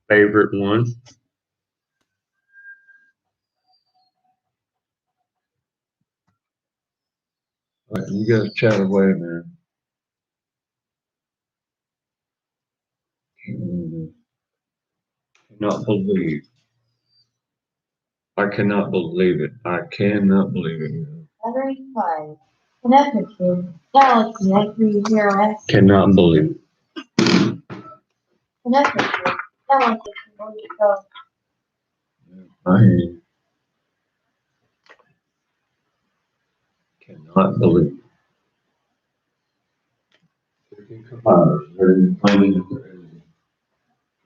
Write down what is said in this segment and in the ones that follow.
Favorite one. All right, you guys chat away, man. Mm, Cannot believe. I cannot believe it. I cannot believe it. Battery 5. Connected to Galaxy I30S. Cannot believe it. Connected to Galaxy I30S. I cannot believe it. They're claiming that they're alien.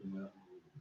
Cannot believe it.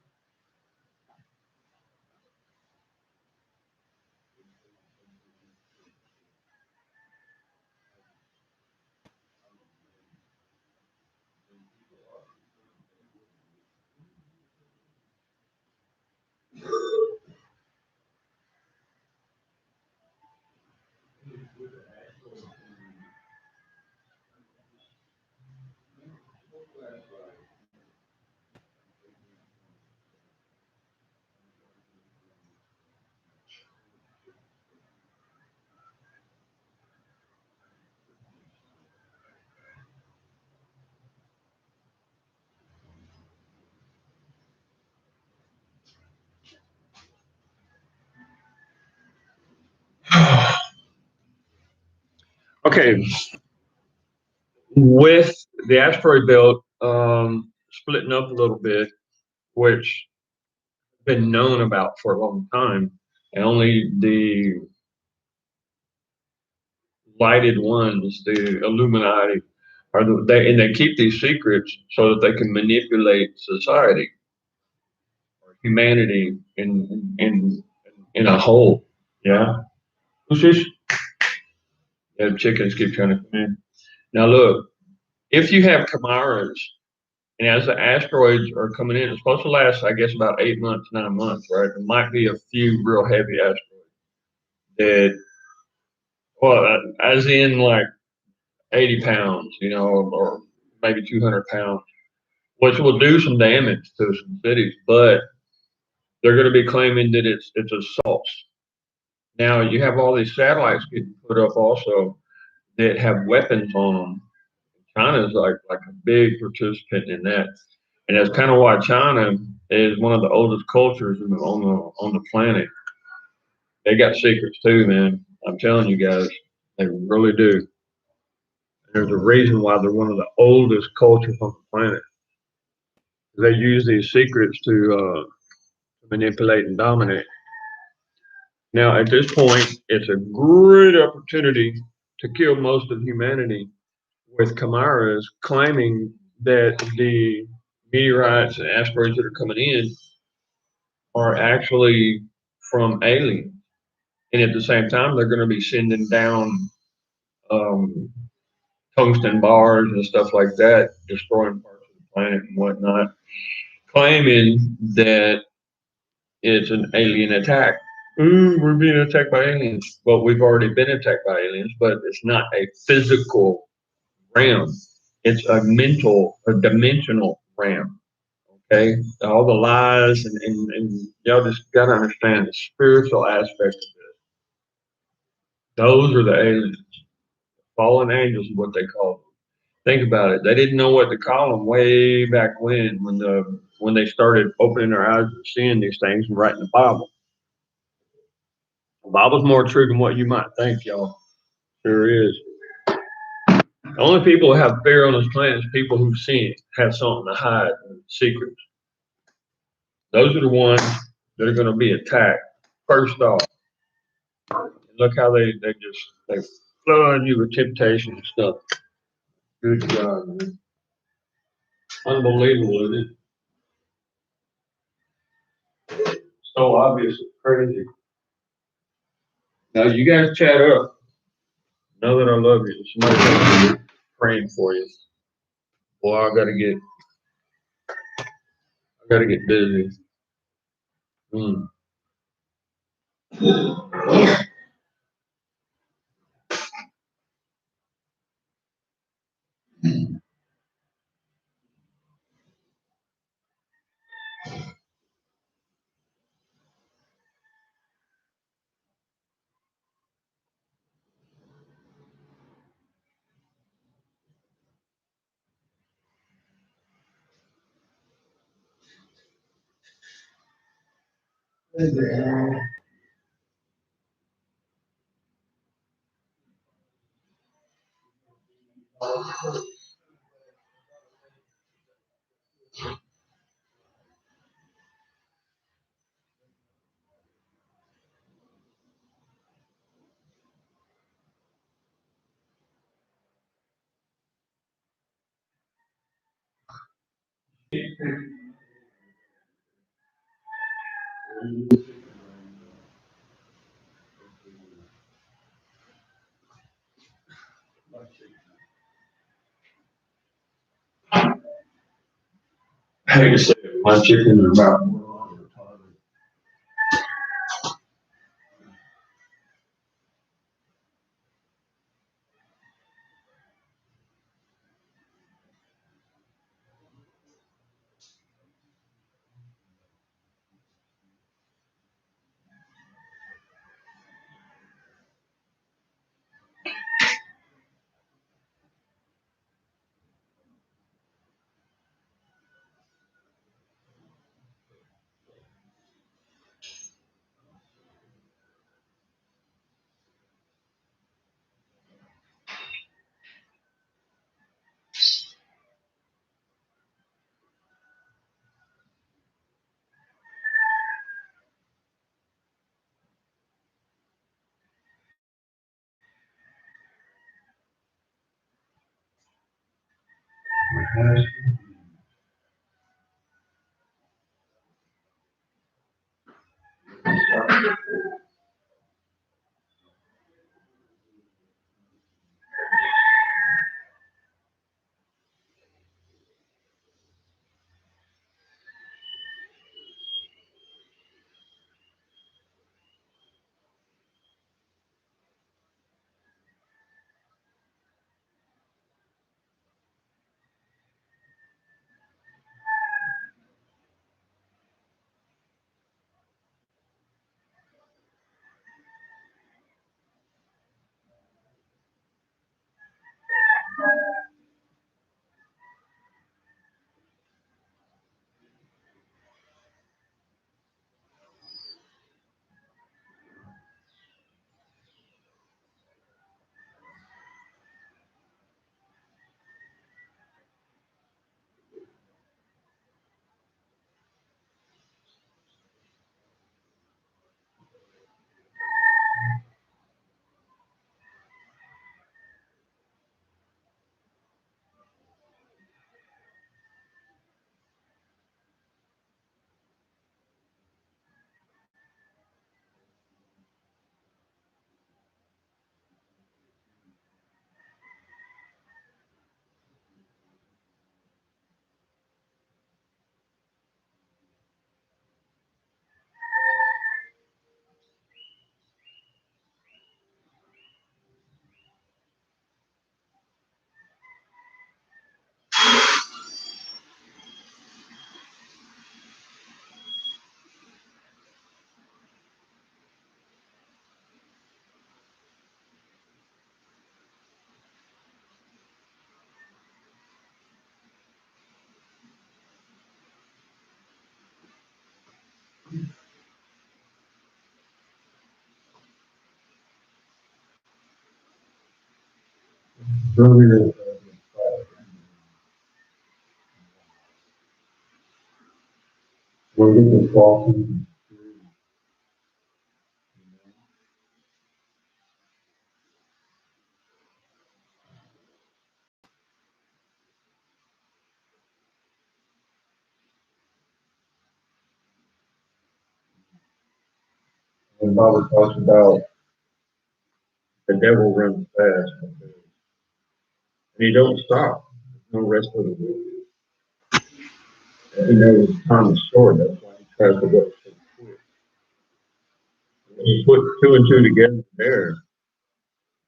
Okay, with the asteroid belt splitting up a little bit, which has been known about for a long time, and only the lighted ones, the Illuminati, they keep these secrets so that they can manipulate society or humanity in a whole. Yeah. Who's this? Yeah, chickens keep trying to come in. Now look, if you have Camaras, and as the asteroids are coming in, it's supposed to last, I guess, about 8 months, 9 months, right? There might be a few real heavy asteroids that, well, as in like 80 pounds, or maybe 200 pounds, which will do some damage to some cities, but they're going to be claiming that it's assaults. Now you have all these satellites getting put up also that have weapons on them. China's like a big participant in that, and that's kind of why China is one of the oldest cultures on the planet. They got secrets too, man. I'm telling you guys, they really do. There's a reason why they're one of the oldest cultures on the planet. They use these secrets to manipulate and dominate. Now, at this point, it's a great opportunity to kill most of humanity with Chimeras claiming that the meteorites and asteroids that are coming in are actually from aliens. And at the same time, they're going to be sending down um, tungsten bars and stuff like that, destroying parts of the planet and whatnot, claiming that it's an alien attack. Ooh, we're being attacked by aliens. Well, we've already been attacked by aliens, but it's not a physical realm. It's a mental, a dimensional realm. Okay, all the lies and y'all just gotta understand the spiritual aspect of this. Those are the aliens, fallen angels, is what they call them. Think about it. They didn't know what to call them way back when they started opening their eyes and seeing these things and writing the Bible. The Bible's more true than what you might think, y'all. Sure is. The only people who have fear on this planet is people who sin, have something to hide, secrets. Those are the ones that are going to be attacked first off. And look how they flood you with temptation and stuff. Good God, man. Unbelievable, isn't it? So obvious, it's crazy. Now you guys chat up. Know that I love you. Somebody's praying for you. Boy, I gotta get busy. Mm. I hate to say it, my chickens are about. We'll get the walking. When Bobby talks about the devil runs fast, and he don't stop. There's no rest for the wicked. And he knows time is short. That's why he tries to go so quick. When you put two and two together there,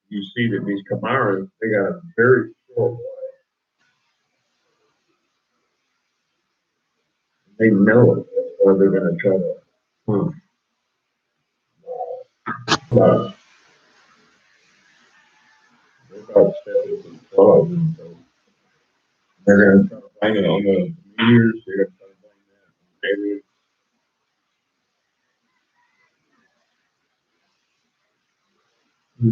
you see that these Camaros, they got a very short life. They know it. That's why they're going to try to hunt. But they're about stepping to the club. And so they're going to try to blame it on the meters. They're going to try to blame that on the aliens. So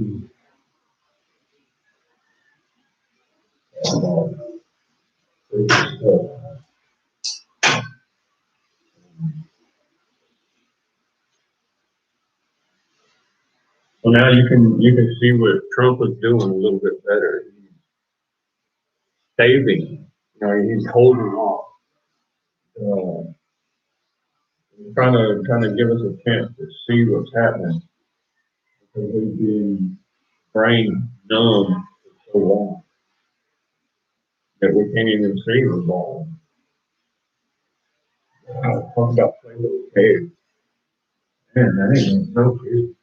now you can see what Trump is doing a little bit better. He's saving, you know, he's holding off, uh, trying to give us a chance to see what's happening because we've been brain numb for so long that we can't even see the ball. Talk about play little cave. Man, that ain't no kid.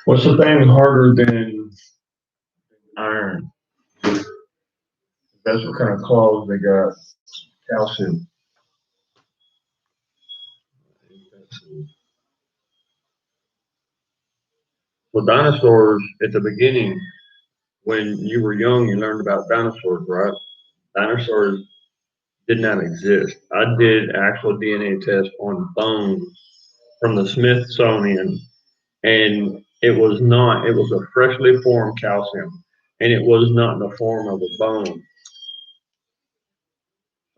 What's the thing harder than iron? That's what kind of claws they got. Calcium. Well, dinosaurs at the beginning, when you were young, you learned about dinosaurs, right? Dinosaurs did not exist. I did actual DNA test on bones from the Smithsonian, and it was not, it was a freshly formed calcium, and it was not in the form of a bone.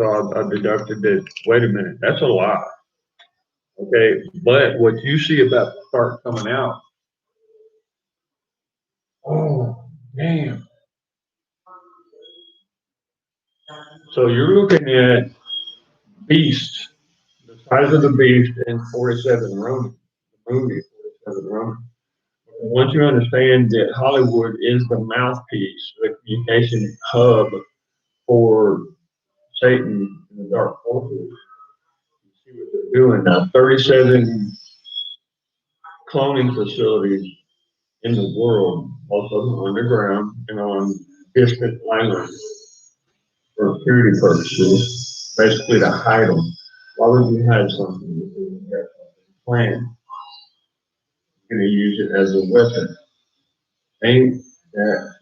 So I deducted that, wait a minute, that's a lie. Okay, but what you see about to start coming out, oh, damn. So you're looking at beasts, the size of the beast in 47 Ronin, the movie 47 Ronin. Once you understand that Hollywood is the mouthpiece, the communication hub for Satan and the dark forces, you see what they're doing now. 37 cloning facilities in the world, most of them underground and on distant islands for security purposes, basically to hide them. Why would you hide something if you have something planned? You're going to use it as a weapon. Ain't that?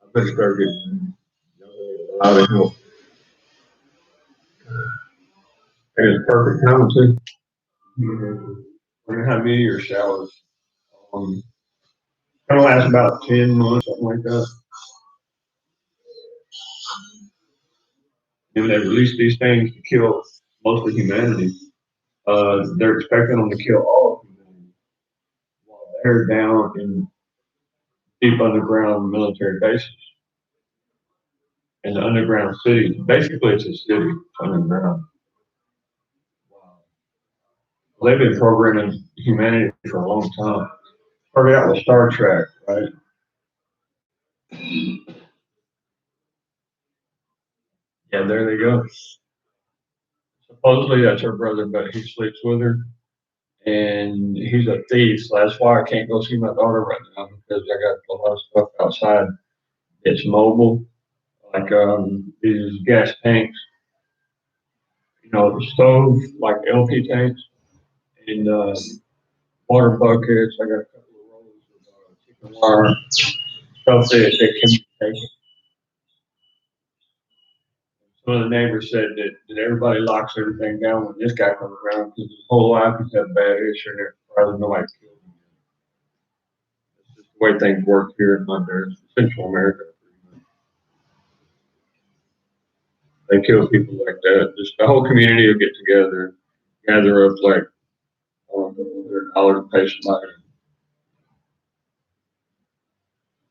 I better start getting a lot of help. And it's perfect time too. We're gonna have meteor showers. Um, Gonna last about 10 months, something like that. And they release these things to kill most of humanity. They're expecting them to kill all of humanity while they're down in deep underground military bases and the underground cities. Basically, it's a city underground. Wow. They've been programming humanity for a long time. Started out with Star Trek, right? Yeah, there they go. Supposedly that's her brother, but he sleeps with her. And he's a thief, so that's why I can't go see my daughter right now because I got a lot of stuff outside. It's mobile, like these gas tanks, you know, the stove, like LP tanks, and water buckets. I got a couple of rolls of chicken wire, stuff that can be taken. Some of the neighbors said that everybody locks everything down when this guy comes around because his whole life he's had a bad issue and rather nobody killed him. It's just the way things work here in Central America. They kill people like that. Just the whole community will get together, gather up like $100 to pay somebody.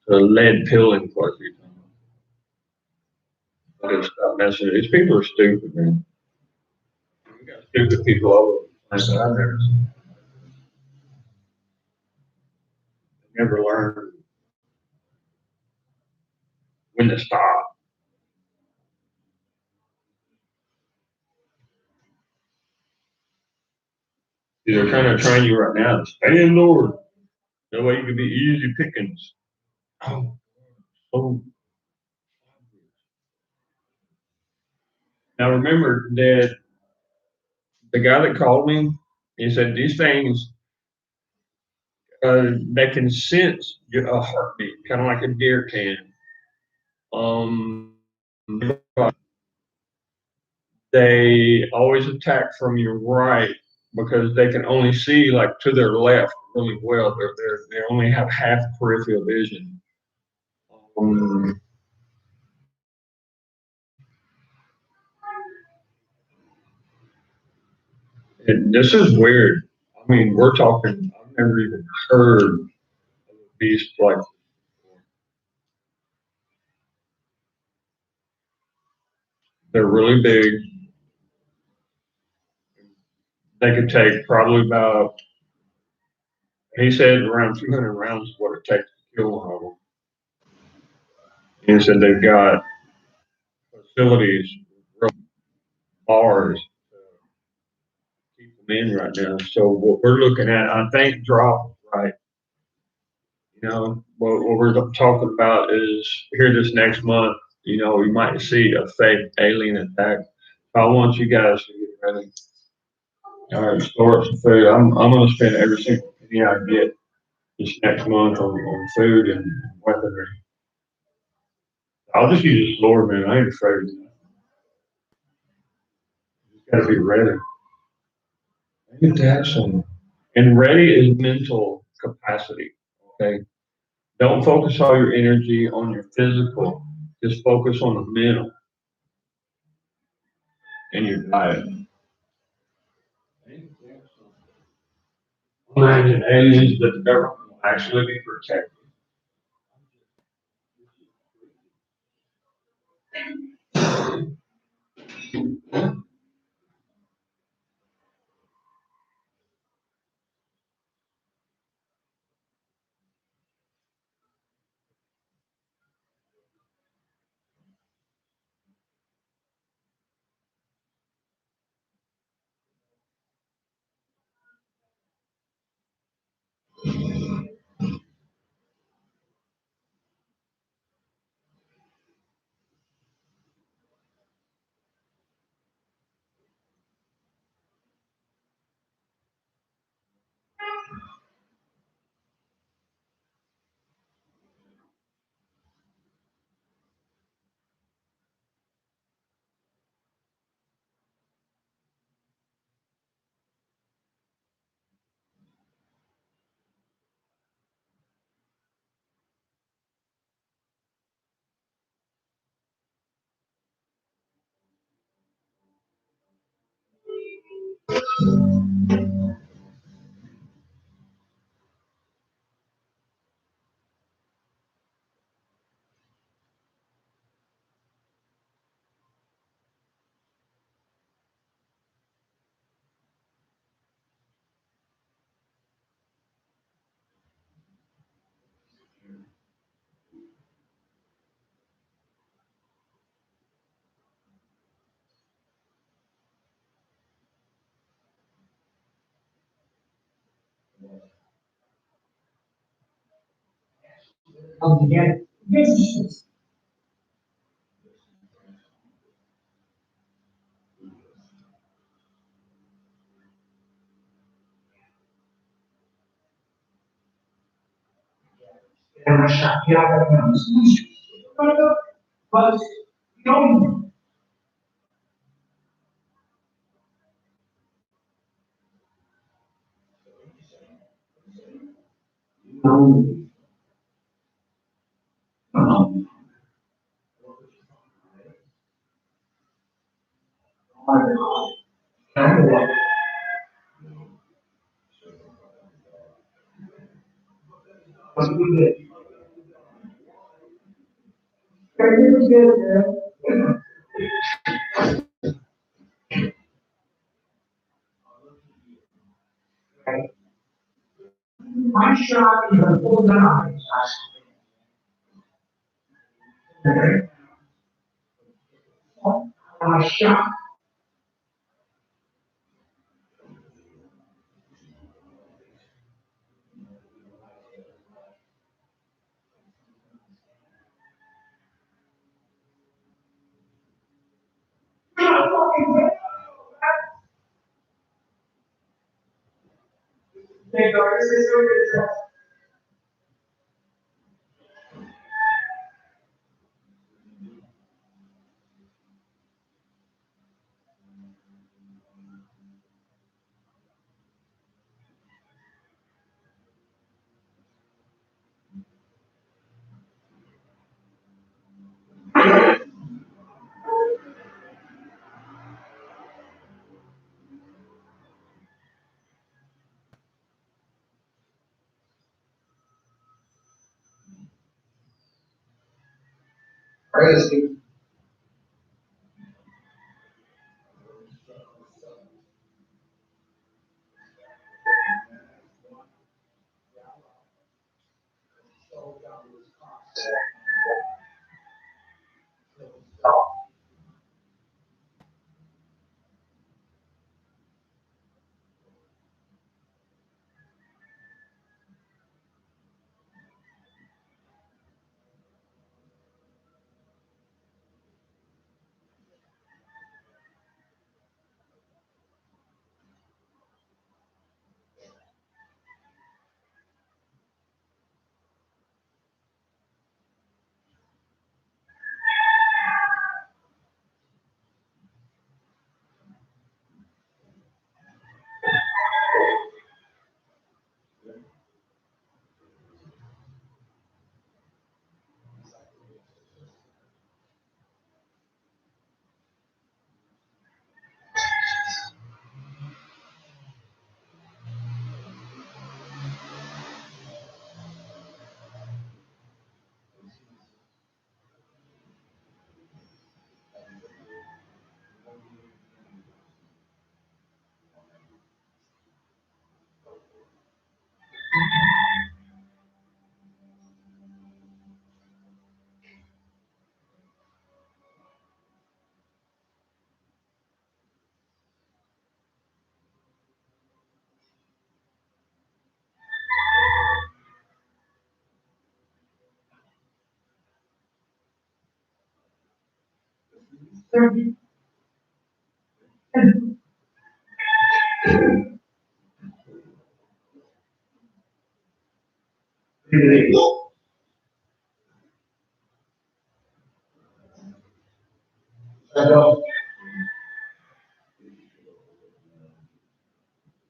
The lead pilling part. Just stop messing. These people are stupid, man. We got stupid people all over the place. I've never learned when to stop. They're trying to train you right now to stay indoors. That way you can be easy pickings. Oh, oh. Now remember that the guy that called me, he said these things they can sense a heartbeat, kind of like a deer can. Um, they always attack from your right because they can only see like to their left really well. They only have half peripheral vision. Um, and this is weird. I mean, we're talking. I've never even heard of a beast like this before. They're really big. They could take probably about. He said around 200 rounds is what it takes to kill one of them. He said they've got facilities, bars to keep them in right now. So what we're looking at, I think, drop right. You know, what we're talking about is here this next month. You know, we might see a fake alien attack. I want you guys to get ready. All right, store up some food. I'm going to spend every single penny I get this next month on food and weaponry. I'll just use this Lord, man. I ain't afraid of that. You got to be ready. You have to have some. And ready is mental capacity. Okay. Don't focus all your energy on your physical. Just focus on the mental and your diet. Imagine aliens that the government will actually be protected. My shot is a full nine. Okay. My shot. Crazy.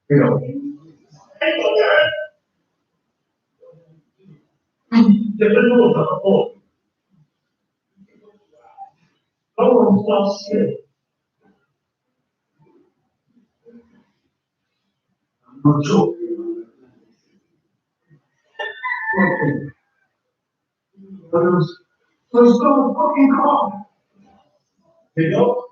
You know, different rules of the book. No one stops here. No joke. Let's go fucking car. You know?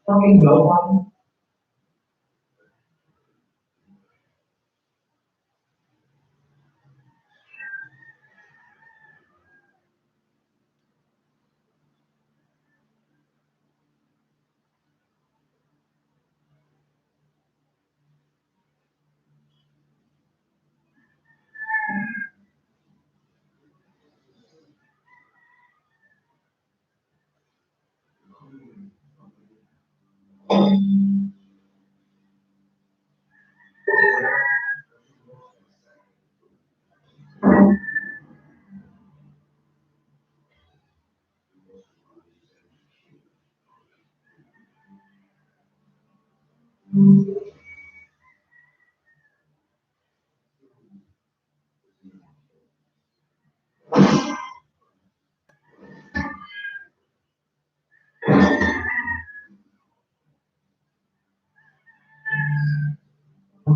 Fucking nobody.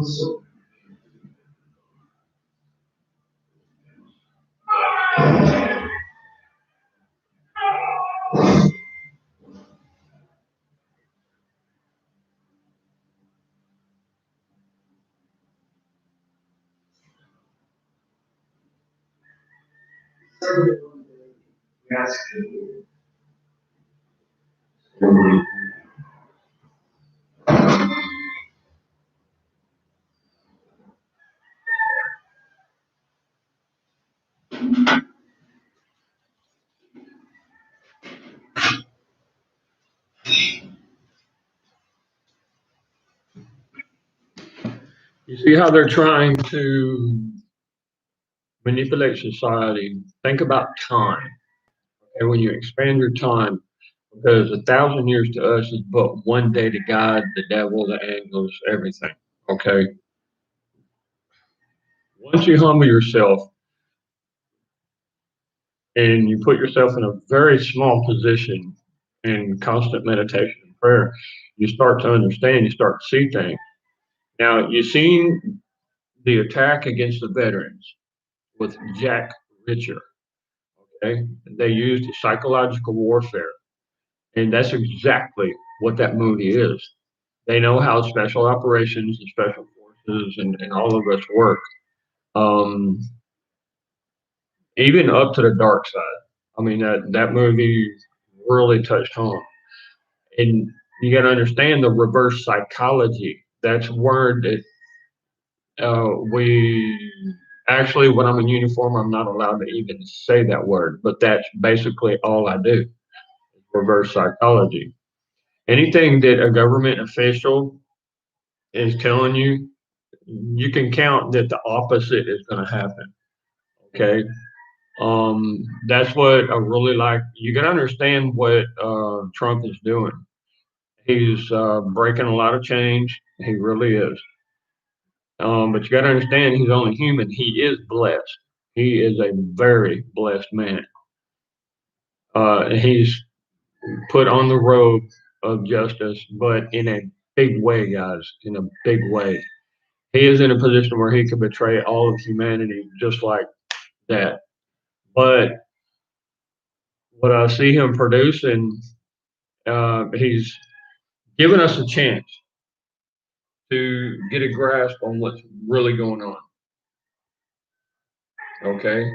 So, yes. You see how they're trying to manipulate society? Think about time. Okay, when you expand your time, because 1,000 years to us is but one day to God, the devil, the angels, everything. Okay. Once you humble yourself and you put yourself in a very small position in constant meditation and prayer, you start to understand, you start to see things. Now, you've seen the attack against the veterans with Jack Reacher. Okay. They used psychological warfare. And that's exactly what that movie is. They know how special operations and special forces and all of us work. Um, Even up to the dark side. I mean, that movie really touched home. And you got to understand the reverse psychology. That's a word that we actually, when I'm in uniform, I'm not allowed to even say that word, but that's basically all I do, reverse psychology. Anything that a government official is telling you, you can count that the opposite is going to happen. Okay. That's what I really like. You got to understand what Trump is doing. He's breaking a lot of change. He really is. But you got to understand, he's only human. He is blessed. He is a very blessed man. He's put on the road of justice, but in a big way, guys, in a big way. He is in a position where he could betray all of humanity just like that. But what I see him producing, he's given us a chance to get a grasp on what's really going on. Okay.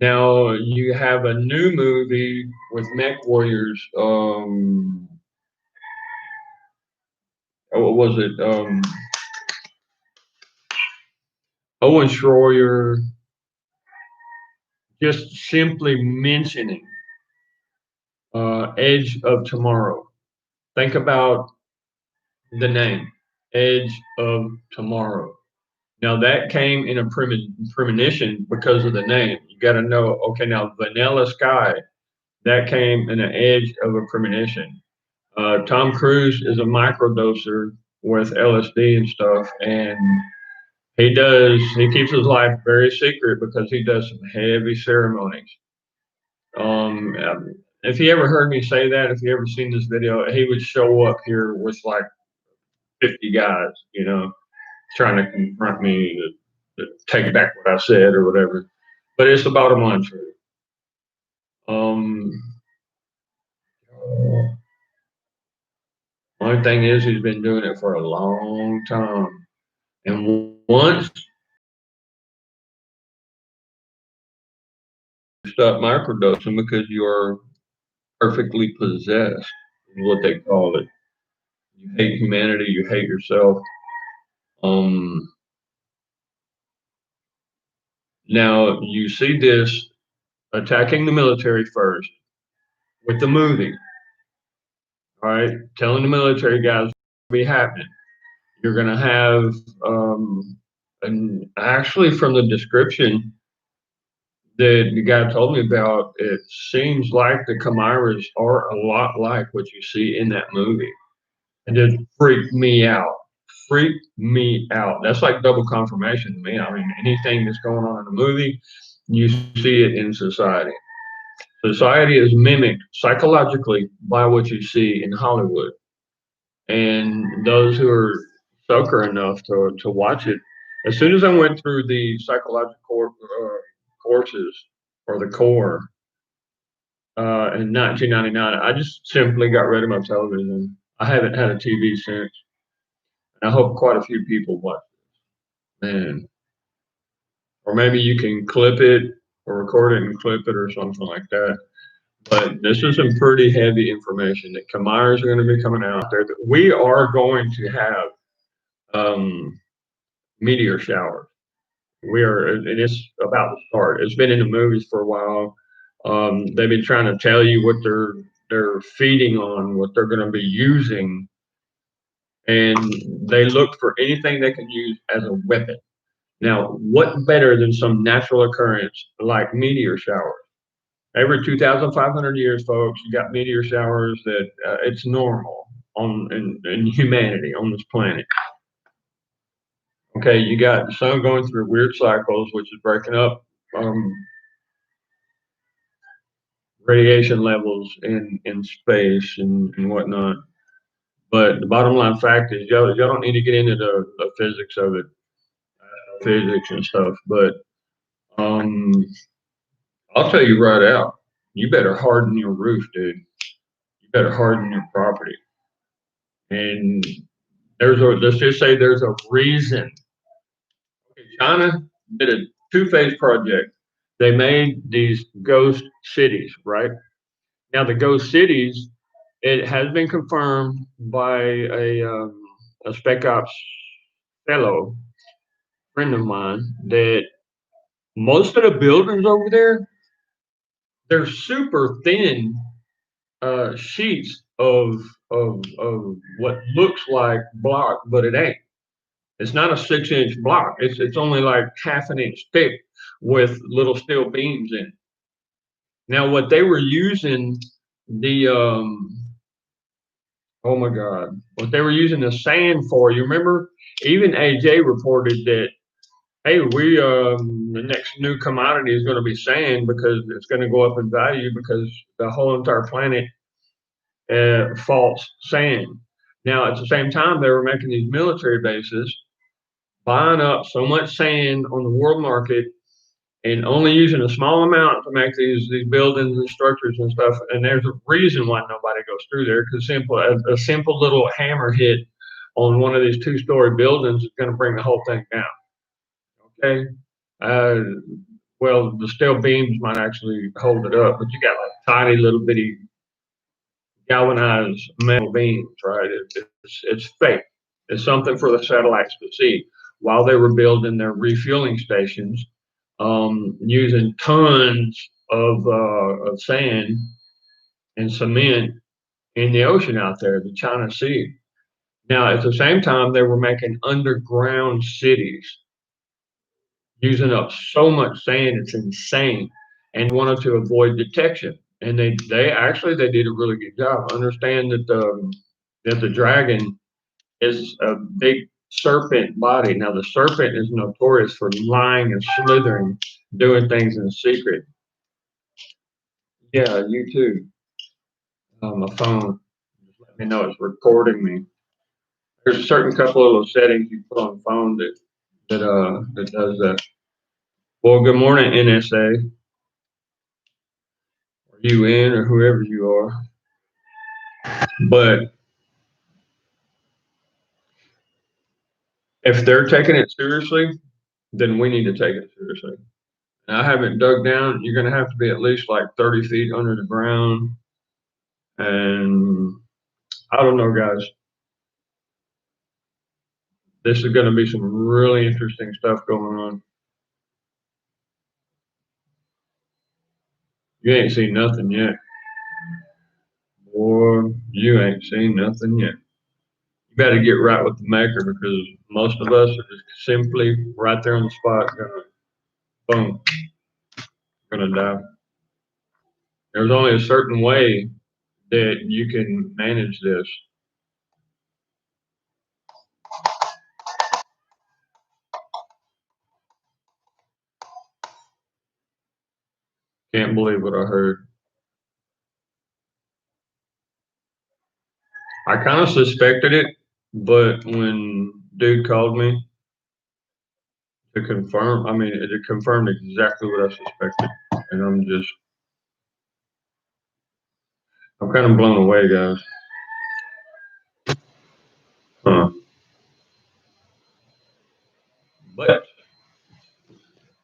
Now you have a new movie with Mech Warriors. What was it? Owen Schroyer just simply mentioning Edge of Tomorrow. Think about the name, Edge of Tomorrow. Now that came in a premonition because of the name. You got to know, okay, now Vanilla Sky, that came in an edge of a premonition. Tom Cruise is a microdoser with LSD and stuff, and he keeps his life very secret because he does some heavy ceremonies. Um, if he ever heard me say that, if he ever seen this video, he would show up here with like 50 guys, trying to confront me to take back what I said or whatever. But it's the bottom line truth. Um, Only thing is, he's been doing it for a long time. And once you stop microdosing because you are perfectly possessed, is what they call it. You hate humanity, you hate yourself. Now you see this attacking the military first with the movie. All right, telling the military guys be happening. You're going to have, and actually from the description that the guy told me about, it seems like the Chimeras are a lot like what you see in that movie. And it freaked me out. Freaked me out. That's like double confirmation to me. I mean, anything that's going on in the movie, you see it in society. Society is mimicked psychologically by what you see in Hollywood. And those who are sucker enough to watch it. As soon as I went through the psychological courses or the core in 1999, I just simply got rid of my television. I haven't had a TV since. And I hope quite a few people watch it. Man, or maybe you can clip it or record it and clip it or something like that. But this is some pretty heavy information that Kamires are going to be coming out there. That we are going to have meteor showers. We are, and it's about to start. It's been in the movies for a while. They've been trying to tell you what they're feeding on, what they're going to be using, and they look for anything they can use as a weapon. Now, what better than some natural occurrence like meteor showers? Every 2,500 years, folks, you got meteor showers that it's normal in humanity on this planet. Okay, you got the sun going through weird cycles, which is breaking up radiation levels in space and whatnot. But the bottom line fact is, y'all don't need to get into the physics of it, physics and stuff. But I'll tell you right out, you better harden your roof, dude. You better harden your property. And let's just say there's a reason. Okay, China did a two-phase project. They made these ghost cities, right? Now the ghost cities, it has been confirmed by a spec ops fellow friend of mine that most of the buildings over there, they're super thin sheets of what looks like block, but it ain't. It's not a 6-inch block. It's only like half an inch thick with little steel beams in it. Now, what they were using the oh my God, what they were using the sand for, you remember? Even AJ reported that, hey, we the next new commodity is going to be sand because it's going to go up in value because the whole entire planet faults sand. Now, at the same time, they were making these military bases, buying up so much sand on the world market and only using a small amount to make these buildings and structures and stuff. And there's a reason why nobody goes through there, because a simple little hammer hit on one of these 2-story buildings is going to bring the whole thing down. Okay. Well, the steel beams might actually hold it up, but you got like tiny little bitty galvanized metal beams, right? It's fake. It's something for the satellites to see. While they were building their refueling stations, using tons of sand and cement in the ocean out there, the China Sea. Now, at the same time, they were making underground cities using up so much sand, it's insane, and wanted to avoid detection. And they did a really good job. Understand that the dragon is a big serpent body. Now the serpent is notorious for lying and slithering, doing things in secret. Yeah, you too. My phone just let me know it's recording me. There's a certain couple of those settings you put on the phone that does that. Well, good morning, NSA. Or UN or whoever you are. But if they're taking it seriously, then we need to take it seriously. And I haven't dug down. You're going to have to be at least like 30 feet under the ground. And I don't know, guys. This is going to be some really interesting stuff going on. You ain't seen nothing yet. Boy, you ain't seen nothing yet. You got to get right with the maker, because most of us are just simply right there on the spot, boom, gonna die. There's only a certain way that you can manage this. Can't believe what I heard. I kind of suspected it, but when dude called me to confirm. I mean, it confirmed exactly what I suspected, and I'm kind of blown away, guys. But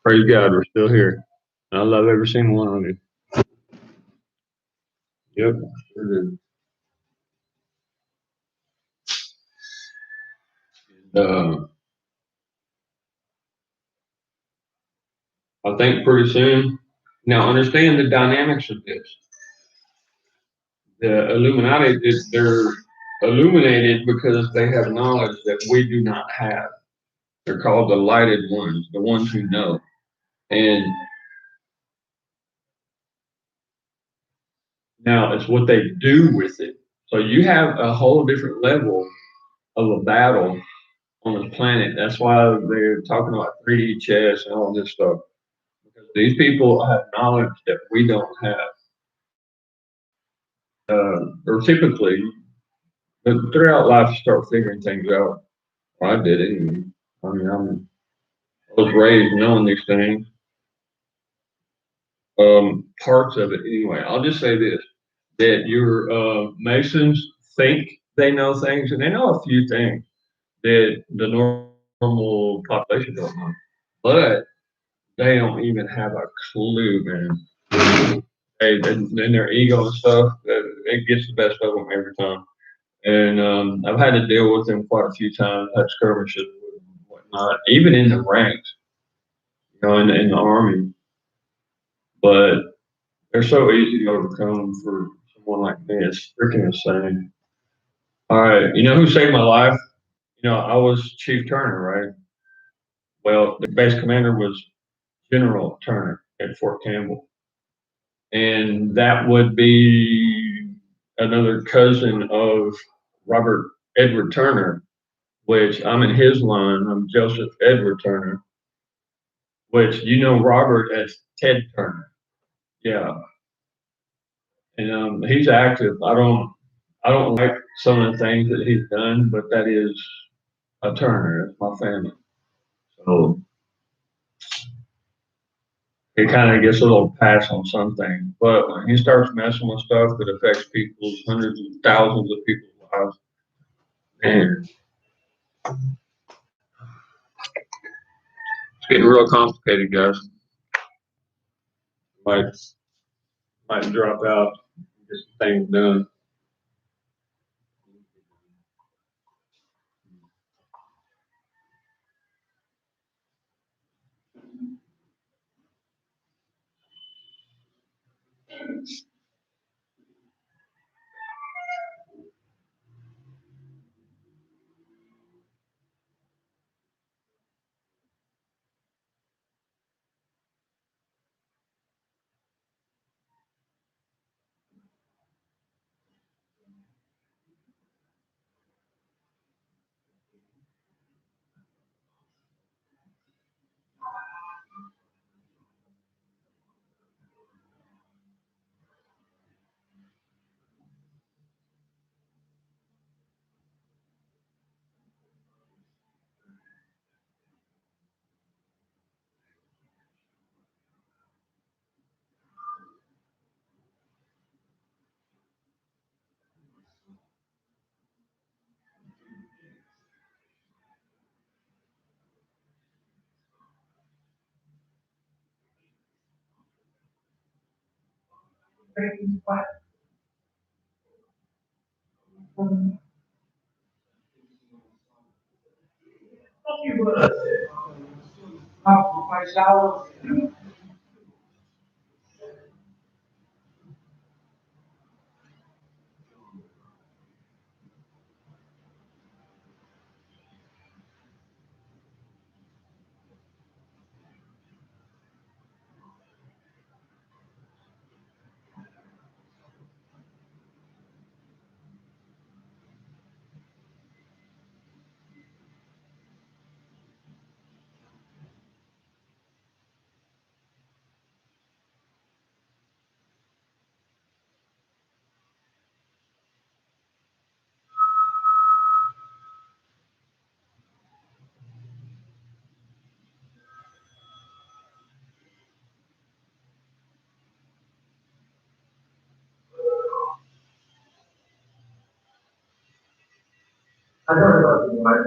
praise God, we're still here. I love every single one of you. Yep, sure do. Uh, I think pretty soon. Now, understand the dynamics of this. The Illuminati they're illuminated because they have knowledge that we do not have. They're called the lighted ones, the ones who know. And now it's what they do with it. So you have a whole different level of a battle on the planet. That's why they're talking about 3D chess and all this stuff. Because these people have knowledge that we don't have. Or typically, but throughout life, you start figuring things out. Well, I did it. And, I mean, I was raised knowing these things. Parts of it anyway. I'll just say this: that your Masons think they know things, and they know a few things that the normal population don't know, but they don't even have a clue, man. And their ego and stuff, it gets the best of them every time. And I've had to deal with them quite a few times, had skirmishes with them and whatnot, even in the ranks, in the army. But they're so easy to overcome for someone like me. It's freaking insane. All right, you know who saved my life? I was Chief Turner, right? Well, the base commander was General Turner at Fort Campbell. And that would be another cousin of Robert Edward Turner, which I'm in his line. I'm Joseph Edward Turner, which Robert as Ted Turner. Yeah, and he's active. I don't like some of the things that he's done, but that is a Turner. It's my family, so it kind of gets a little pass on some things. But when he starts messing with stuff that affects people's hundreds of thousands of people's lives, man, it's getting real complicated, guys. Might might drop out, get some things done. I don't know about you, right?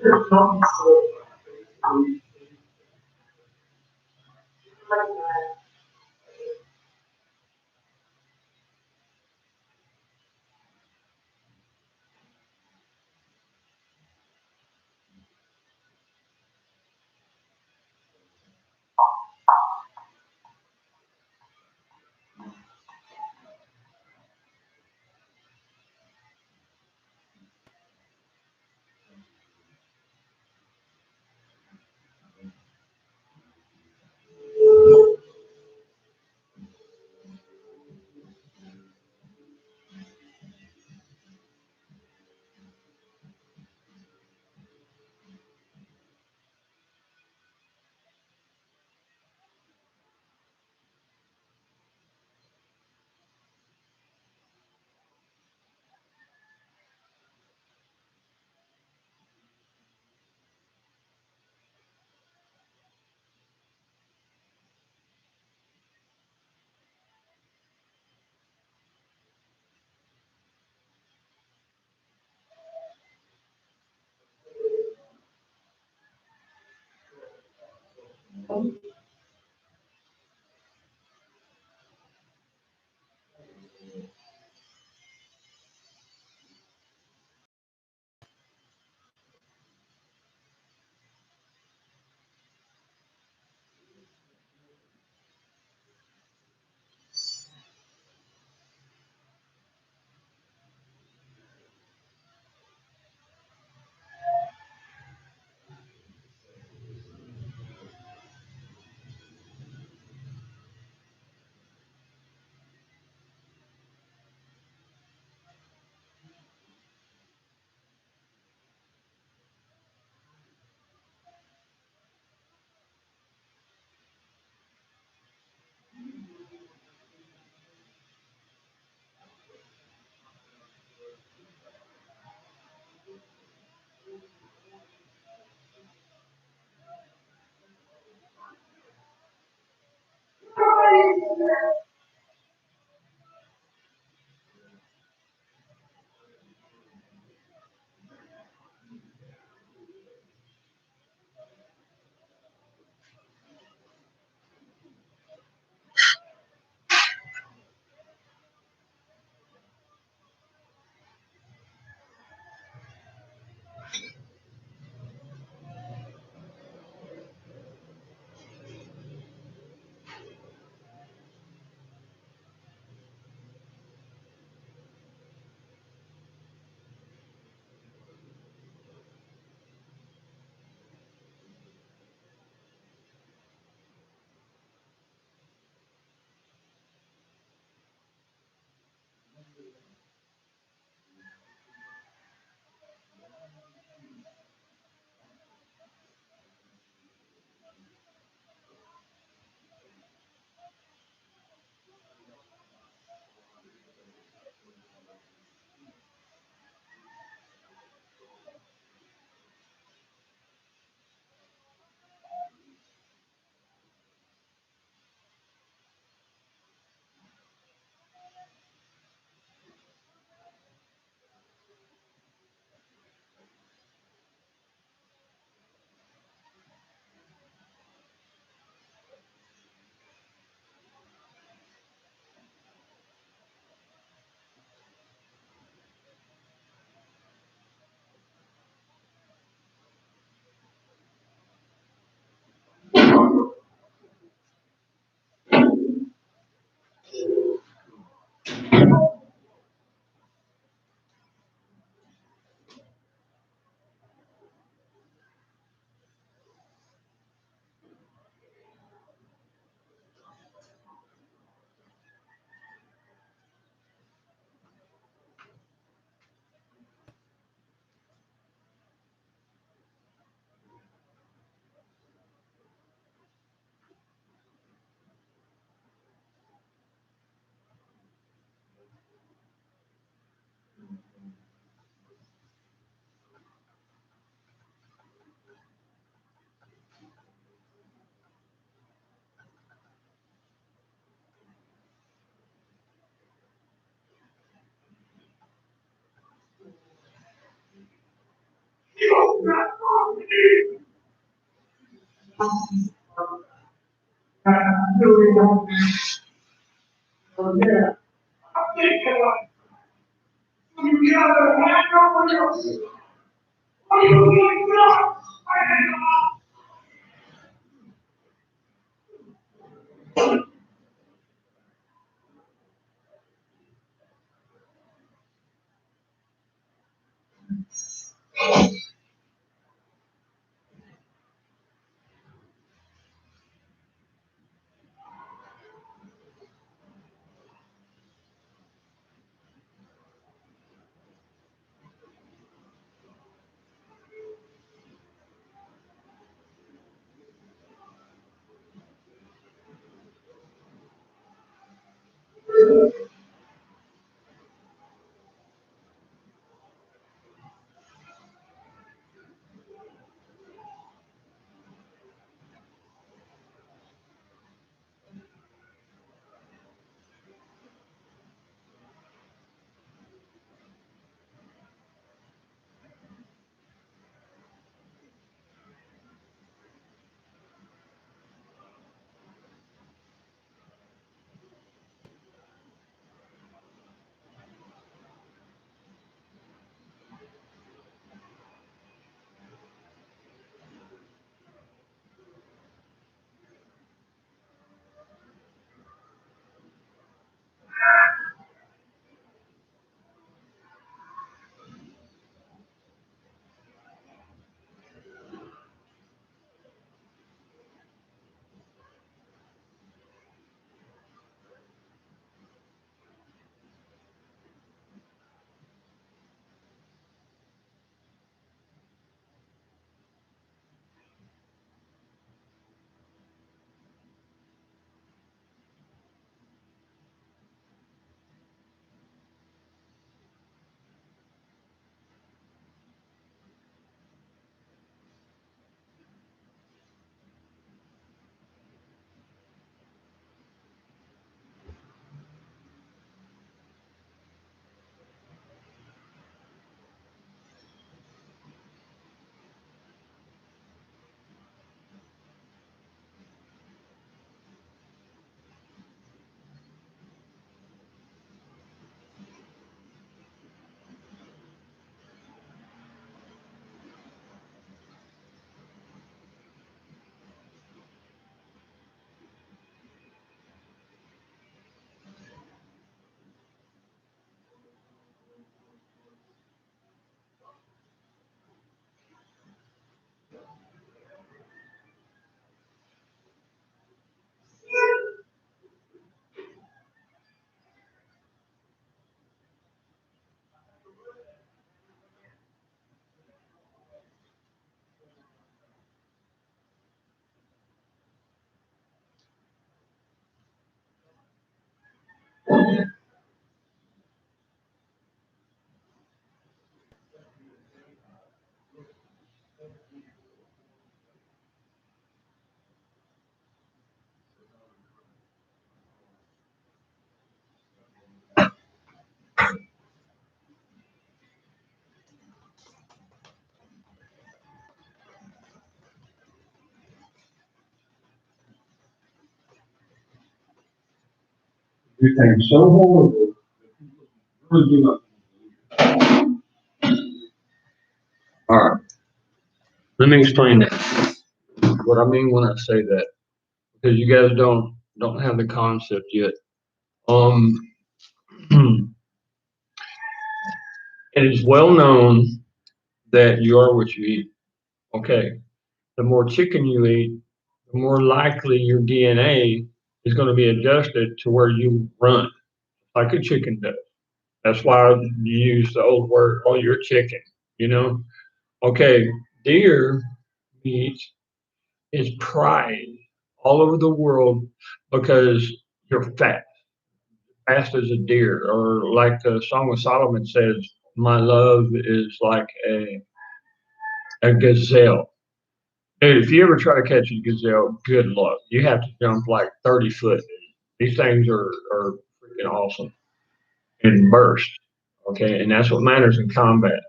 There's something so. You got property. Doing all this. Oh, yeah. I'm thinking like, you got a hand over your. What are you doing now? Became so horrible. Really do not. All right. Let me explain that. What I mean when I say that, because you guys don't have the concept yet. It is well known that you are what you eat. Okay. The more chicken you eat, the more likely your DNA is going to be adjusted to where you run, like a chicken does. That's why you use the old word, oh, you're chicken, you know? Okay, deer meat is prized all over the world because you're fat as a deer, or like the Song of Solomon says, my love is like a gazelle. Dude, if you ever try to catch a gazelle, good luck. You have to jump like 30 foot. These things are freaking awesome and burst. Okay, and that's what matters in combat.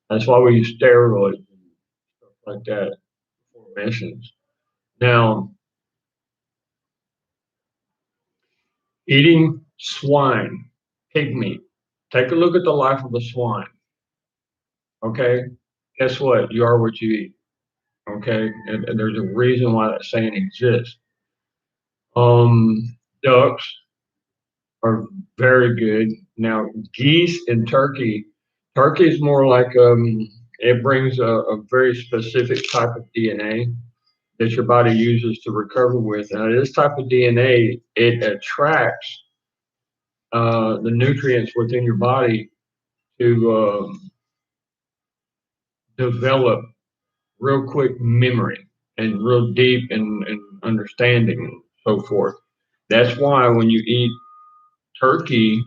That's why we use steroids and stuff like that for missions. Now, eating swine, pig meat. Take a look at the life of a swine. Okay, guess what? You are what you eat. Okay, and there's a reason why that saying exists. Ducks are very good. Now, geese and turkey. Turkey is more like it brings a very specific type of DNA that your body uses to recover with. Now, this type of DNA, it attracts the nutrients within your body to develop real quick memory and real deep and understanding and so forth. That's why when you eat turkey,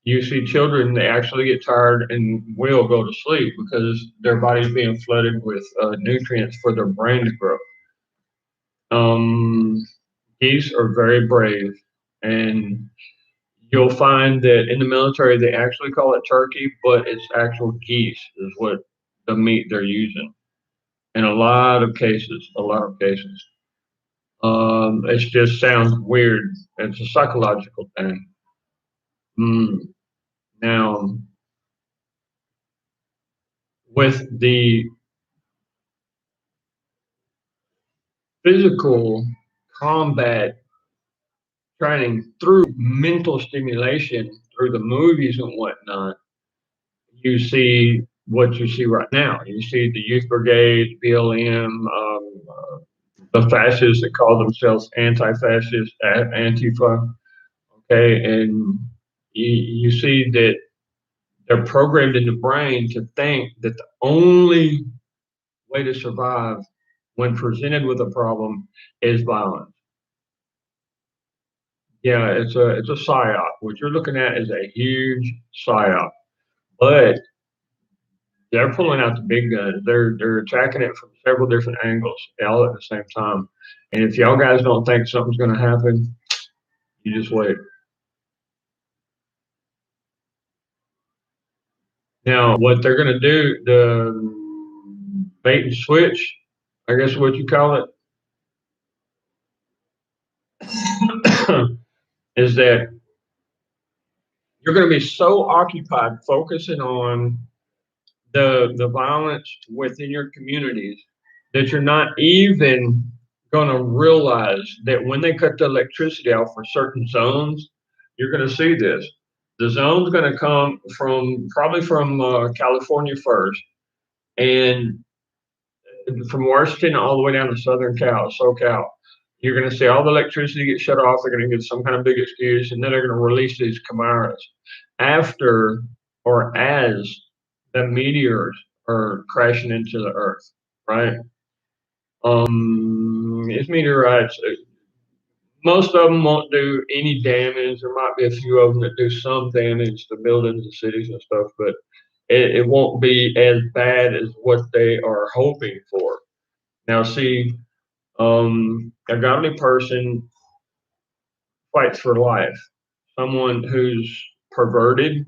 you see children, they actually get tired and will go to sleep because their body's being flooded with nutrients for their brain to grow. Um, Geese are very brave, and you'll find that in the military they actually call it turkey, but it's actual geese is what the meat they're using. In a lot of cases, a lot of cases. It just sounds weird. It's a psychological thing. Mm. Now, with the physical combat training through mental stimulation, through the movies and whatnot, you see what you see right now. You see the youth brigades, BLM, the fascists that call themselves anti-fascist, Antifa. Okay, and you see that they're programmed in the brain to think that the only way to survive when presented with a problem is violence. Yeah, it's a psyop. What you're looking at is a huge psyop, but they're pulling out the big guns. They're attacking it from several different angles, all at the same time. And if y'all guys don't think something's going to happen, you just wait. Now, what they're going to do, the bait and switch, I guess what you call it, is that you're going to be so occupied focusing on the violence within your communities that you're not even going to realize that when they cut the electricity out for certain zones, you're going to see this. The zone's going to come from probably from California first, and from Washington all the way down to Southern Cal, SoCal. You're going to see all the electricity get shut off. They're going to get some kind of big excuse, and then they're going to release these Camaras after or as the meteors are crashing into the Earth, right? These meteorites, most of them won't do any damage. There might be a few of them that do some damage to buildings and cities and stuff, but it won't be as bad as what they are hoping for. Now, see, a godly person fights for life. Someone who's perverted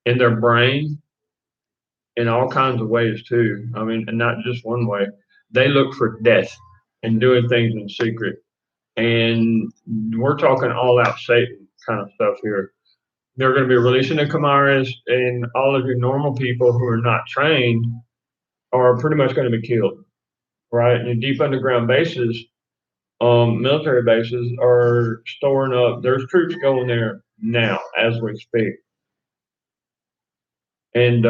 in their brain in all kinds of ways too. I mean, and not just one way. They look for death and doing things in secret. And we're talking all out Satan kind of stuff here. They're going to be releasing the Camaras, and all of your normal people who are not trained are pretty much going to be killed, right? And your deep underground bases, military bases, are storing up. There's troops going there now as we speak. And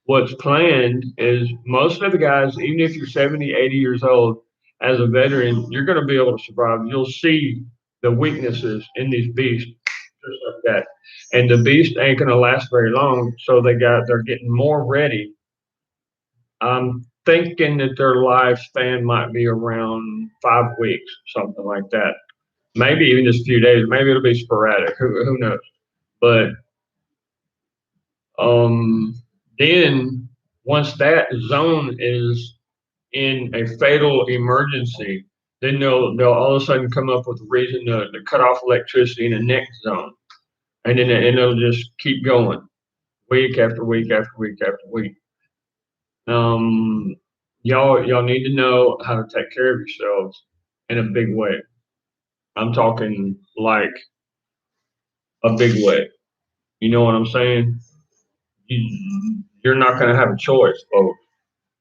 what's planned is most of the guys, even if you're 70, 80 years old, as a veteran, you're going to be able to survive. You'll see the weaknesses in these beasts, just like that. And the beast ain't going to last very long, so they're getting more ready. I'm thinking that their lifespan might be around 5 weeks, something like that. Maybe even just a few days. Maybe it'll be sporadic. Who knows? But Then once that zone is in a fatal emergency, then they'll all of a sudden come up with a reason to cut off electricity in the next zone, and then it'll just keep going week after week after week after week. Um, y'all need to know how to take care of yourselves in a big way. I'm talking like a big way. You know what I'm saying? You're not going to have a choice, folks.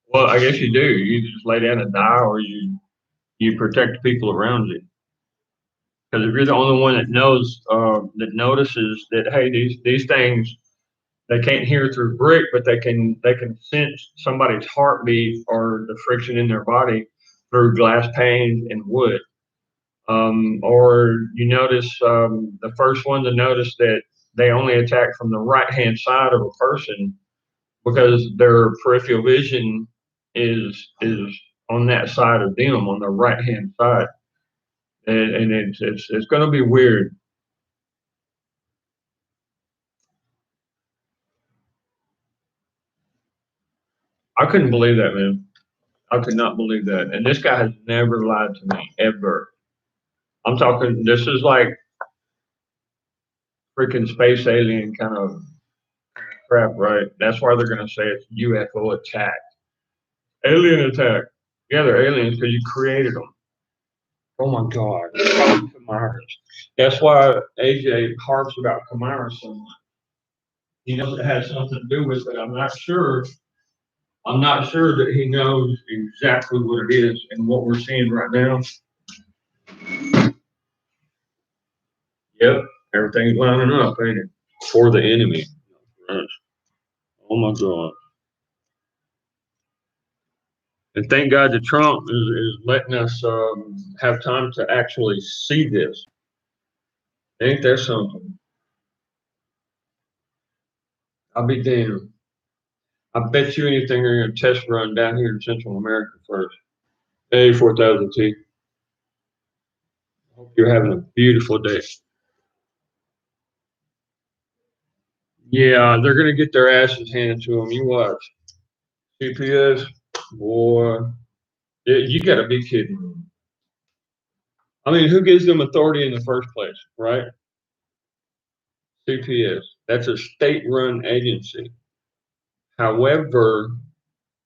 Well, I guess you do. You just lay down and die, or you protect the people around you. Because if you're the only one that knows, that notices that, hey, these things, they can't hear through brick, but they can sense somebody's heartbeat or the friction in their body through glass panes and wood. Or you notice, the first one to notice that they only attack from the right hand side of a person because their peripheral vision is on that side of them, on the right hand side, and it's going to be weird. I couldn't believe that, man. I could not believe that. And this guy has never lied to me ever. I'm talking. This is like freaking space alien kind of crap, right? That's why they're going to say it's UFO attack, alien attack. Yeah, they're aliens because you created them. Oh my God, Chimeras. That's why AJ harps about Chimeras so much. He knows it has something to do with it. I'm not sure. I'm not sure that he knows exactly what it is and what we're seeing right now. Yep, everything's lining up, ain't it? For the enemy. Right. Oh my God. And thank God that Trump is letting us have time to actually see this. Ain't that something? I'll be damned. I bet you anything they're going to test run down here in Central America first. Hey, 4000 T. Hope you're having a beautiful day. Yeah, they're going to get their asses handed to them. You watch. CPS, boy, you got to be kidding me. I mean, who gives them authority in the first place, right? CPS. That's a state-run agency. However,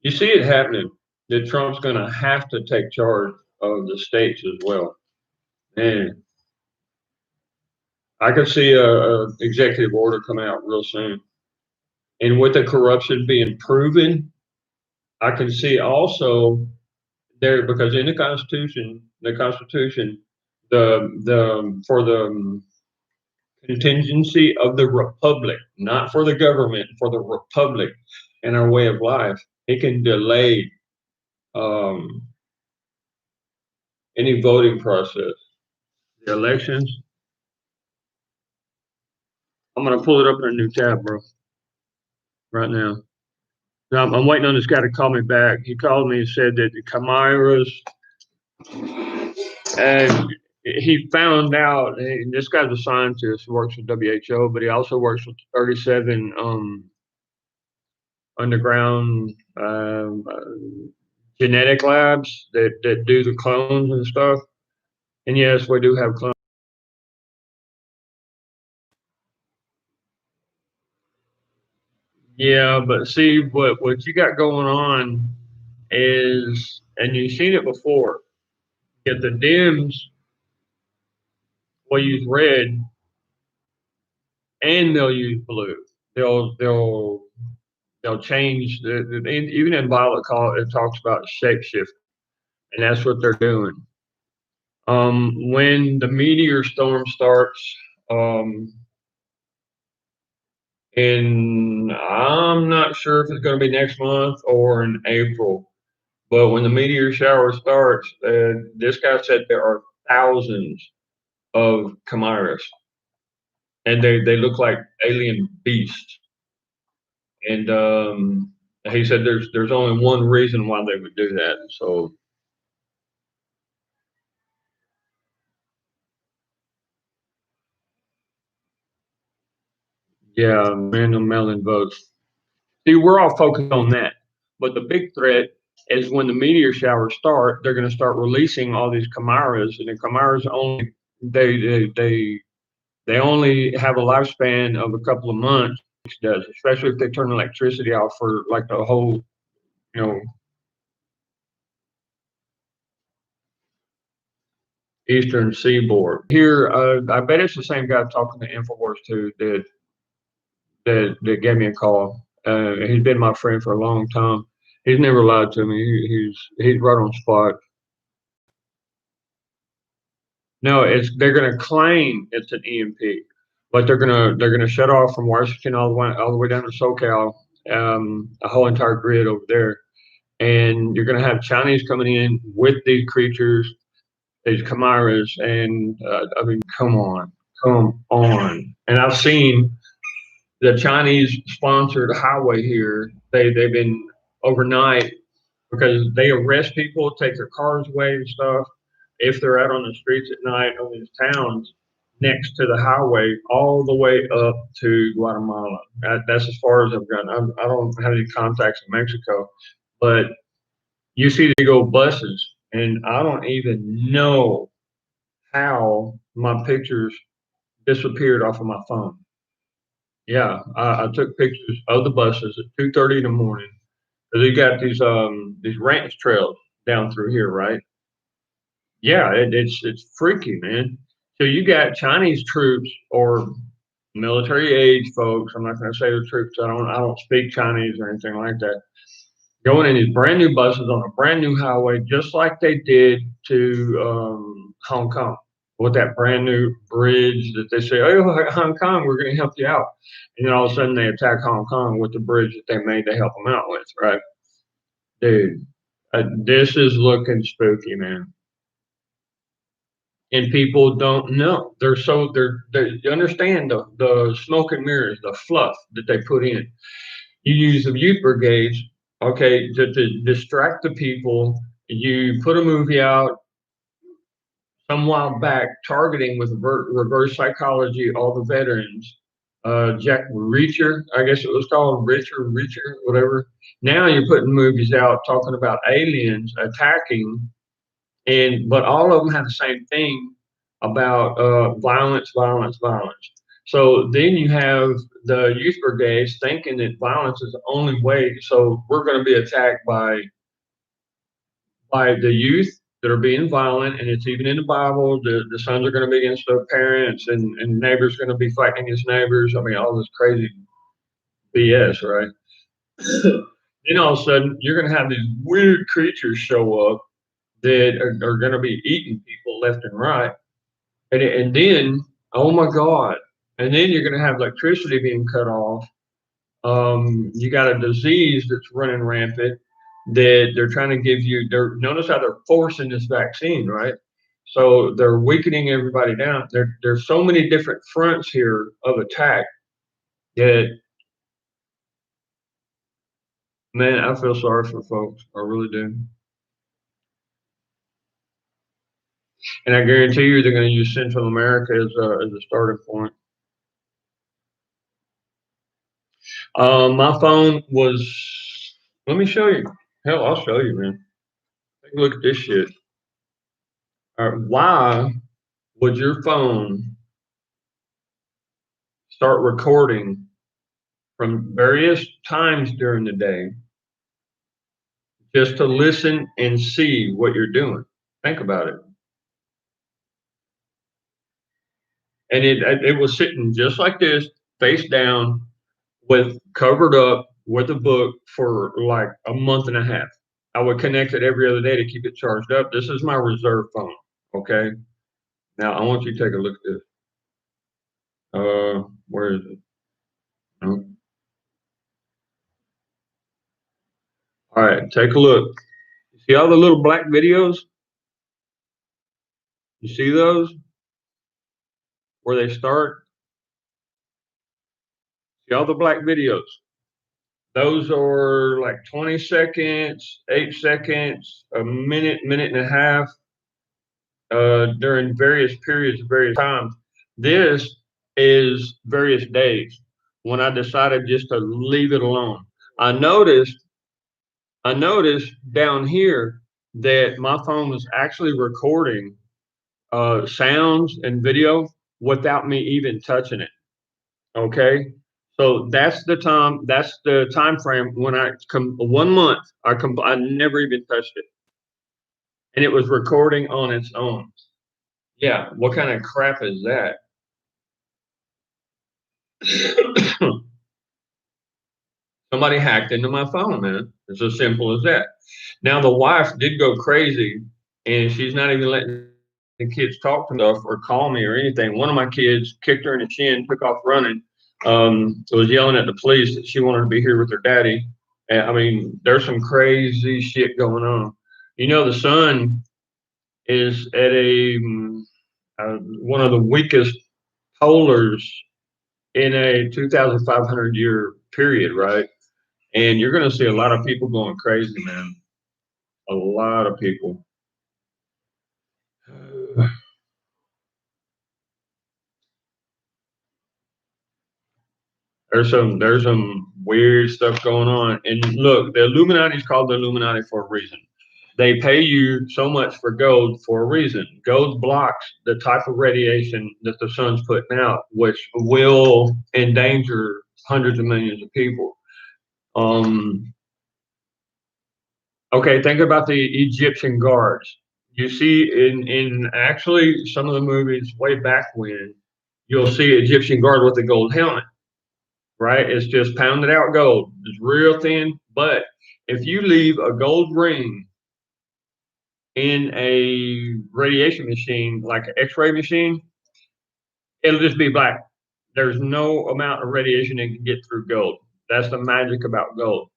you see it happening that Trump's going to have to take charge of the states as well. And I could see a executive order come out real soon. And with the corruption being proven, I can see also there, because in the Constitution, the for the contingency of the republic, not for the government, for the republic and our way of life, it can delay um, any voting process. The elections, I'm gonna pull it up in a new tab, bro, right now. Now, I'm waiting on this guy to call me back. He called me and said that the Camaras, and he found out, and this guy's a scientist who works with WHO, but he also works with 37 underground genetic labs that do the clones and stuff. And yes, we do have clones. Yeah, but see what you got going on is, and you've seen it before. If the Dems will use red and they'll use blue. They'll they'll change even in Violet Call it talks about shapeshift, and that's what they're doing. When the meteor storm starts, and I'm not sure if it's going to be next month or in April, but when the meteor shower starts, this guy said there are thousands of chimeras, and they look like alien beasts. And he said there's only one reason why they would do that. So Yeah, random mail-in votes. See, we're all focused on that, but the big threat is when the meteor showers start. They're going to start releasing all these chimeras, and the chimeras only they only have a lifespan of a couple of months. Does, especially if they turn electricity off for like the whole, you know, eastern seaboard. Here, I bet it's the same guy talking to Infowars too that gave me a call. He's been my friend for a long time. He's never lied to me. He's right on spot. No, it's they're going to claim it's an EMP, but they're gonna shut off from Washington all the way down to SoCal, a whole entire grid over there, and you're going to have Chinese coming in with these creatures, these chimeras, and I mean, come on. And I've seen the Chinese sponsored highway here. They've been overnight because they arrest people, take their cars away and stuff if they're out on the streets at night on these towns next to the highway, all the way up to Guatemala. That's as far as I've gone. I don't have any contacts in Mexico, but you see they go buses, and I don't even know how my pictures disappeared off of my phone. Yeah, I took pictures of the buses at 2:30 in the morning. They got these ranch trails down through here, right? Yeah, it's freaky, man. So you got Chinese troops or military age folks. I'm not going to say the troops. I don't speak Chinese or anything like that. Going in these brand new buses on a brand new highway, just like they did to Hong Kong with that brand new bridge that they say, "Oh, Hong Kong, we're going to help you out," and then all of a sudden they attack Hong Kong with the bridge that they made to help them out with, right? Dude, this is looking spooky, man. And people don't know. They you understand the smoke and mirrors, the fluff that they put in. You use the youth brigades, okay, to distract the people. You put a movie out some while back targeting with reverse psychology all the veterans. Jack Reacher, I guess it was called Reacher, whatever. Now you're putting movies out talking about aliens attacking, and but all of them have the same thing about violence, violence, violence. So then you have the youth brigades thinking that violence is the only way. So we're going to be attacked by the youth that are being violent, and it's even in the Bible. The sons are going to be against their parents, and neighbors going to be fighting against neighbors. I mean, all this crazy BS, right? Then all of a sudden, you're going to have these weird creatures show up that are going to be eating people left and right. And then, oh my God, and then you're going to have electricity being cut off. You got a disease that's running rampant that they're trying to give you. Notice how they're forcing this vaccine, right? So they're weakening everybody down. There's so many different fronts here of attack that, man, I feel sorry for folks. I really do. And I guarantee you they're going to use Central America as a starting point. My phone was, let me show you. Hell, I'll show you, man. Take a look at this shit. All right, why would your phone start recording from various times during the day just to listen and see what you're doing? Think about it. And it was sitting just like this, face down, with covered up with a book for like a month and a half. I would connect it every other day to keep it charged up. This is my reserve phone. Okay. Now I want you to take a look at this. Where is it? Oh. All right, take a look. You see all the little black videos? You see those? Where they start? See all the black videos? Those are like 20 seconds, 8 seconds, a minute, minute and a half, during various periods, various times. This is various days. when I decided just to leave it alone. I noticed down here that my phone was actually recording sounds and video without me even touching it. Okay. So that's the time frame when I come 1 month, I never even touched it. And it was recording on its own. Yeah. What kind of crap is that? Somebody hacked into my phone, man. It's as simple as that. Now the wife did go crazy, and she's not even letting the kids talk to me or call me or anything. One of my kids kicked her in the chin, took off running. Was yelling at the police that she wanted to be here with her daddy. And, I mean, there's some crazy shit going on. You know, the sun is at one of the weakest polars in a 2,500 year period, right? And you're going to see a lot of people going crazy, man. A lot of people. There's some weird stuff going on. And look, the Illuminati is called the Illuminati for a reason. They pay you so much for gold for a reason. Gold blocks the type of radiation that the sun's putting out, which will endanger hundreds of millions of people. Um, okay, think about the Egyptian guards. You see in actually some of the movies way back when, you'll see Egyptian guard with a gold helmet, right? It's just pounded out gold. It's real thin, but if you leave a gold ring in a radiation machine, like an X-ray machine, it'll just be black. There's no amount of radiation that can get through gold. That's the magic about gold.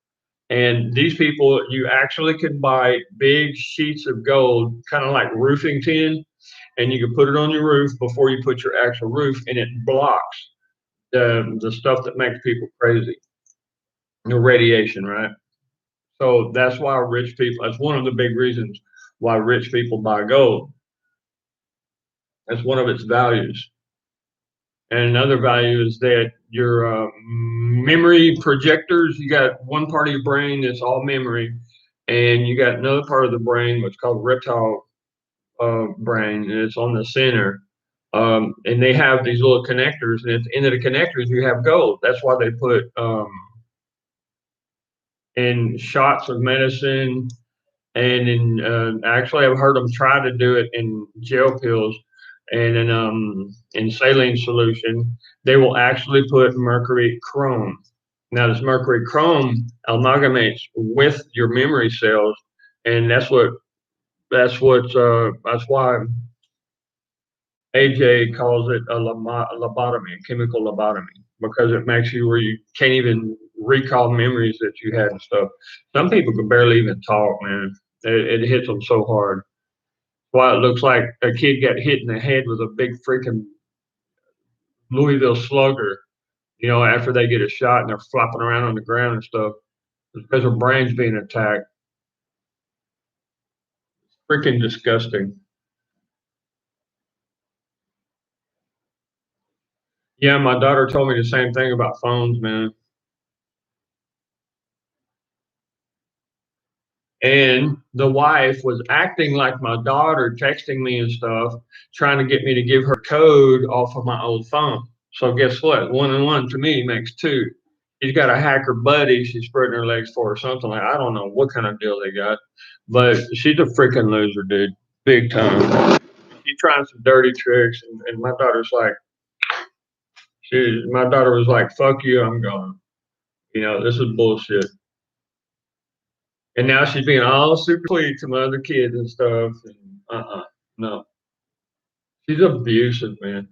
And these people, you actually could buy big sheets of gold, kind of like roofing tin, and you can put it on your roof before you put your actual roof, and it blocks the stuff that makes people crazy, the radiation, right? So that's why rich people. That's one of the big reasons why rich people buy gold. That's one of its values. And another value is that your memory projectors, you got one part of your brain that's all memory, and you got another part of the brain, what's called reptile brain, and it's on the center. And they have these little connectors, and at the end of the connectors, you have gold. That's why they put in shots of medicine, and actually, I've heard them try to do it in gel pills and in saline solution. They will actually put mercury chrome. Now, this mercury chrome amalgamates with your memory cells, and that's why AJ calls it a lobotomy, a chemical lobotomy, because it makes you where you can't even recall memories that you had and stuff. Some people can barely even talk, man. It hits them so hard. Why it looks like a kid got hit in the head with a big freaking Louisville Slugger, after they get a shot and they're flopping around on the ground and stuff. It's because their brain's being attacked. Freaking disgusting. Yeah, my daughter told me the same thing about phones, man. And the wife was acting like my daughter, texting me and stuff, trying to get me to give her code off of my old phone. So guess what? One and one to me makes two. She's got a hacker buddy she's spreading her legs for or something like I don't know what kind of deal they got. But she's a freaking loser, dude. Big time. She's trying some dirty tricks and my daughter was like, fuck you, I'm gone. This is bullshit. And now she's being all super sweet to my other kids and stuff. And no, she's abusive, man.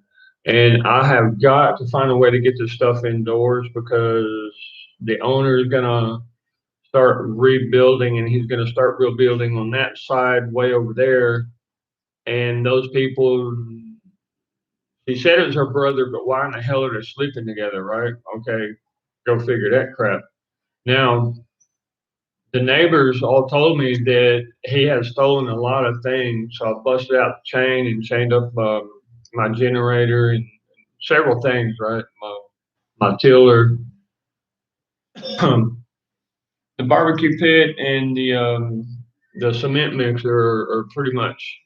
And I have got to find a way to get this stuff indoors because the owner is gonna start rebuilding, and he's gonna start rebuilding on that side way over there. And those people, he said it was her brother, but why in the hell are they sleeping together, right? Okay, go figure that crap. Now, the neighbors all told me that he had stolen a lot of things. So I busted out the chain and chained up my generator and several things, right? my tiller, the barbecue pit, and the cement mixer are pretty much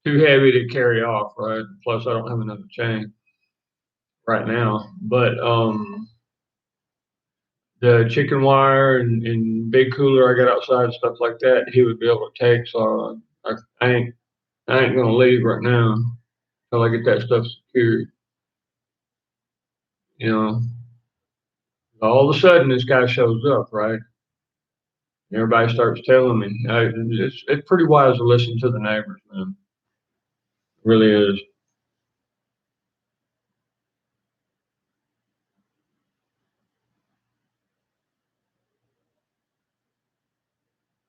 too heavy to carry off, right? Plus, I don't have another chain right now. But the chicken wire and big cooler I got outside and stuff like that, he would be able to take. So I ain't gonna leave right now until I get that stuff secured. You know, all of a sudden this guy shows up, right? Everybody starts telling me. It's pretty wise to listen to the neighbors, man. It really is.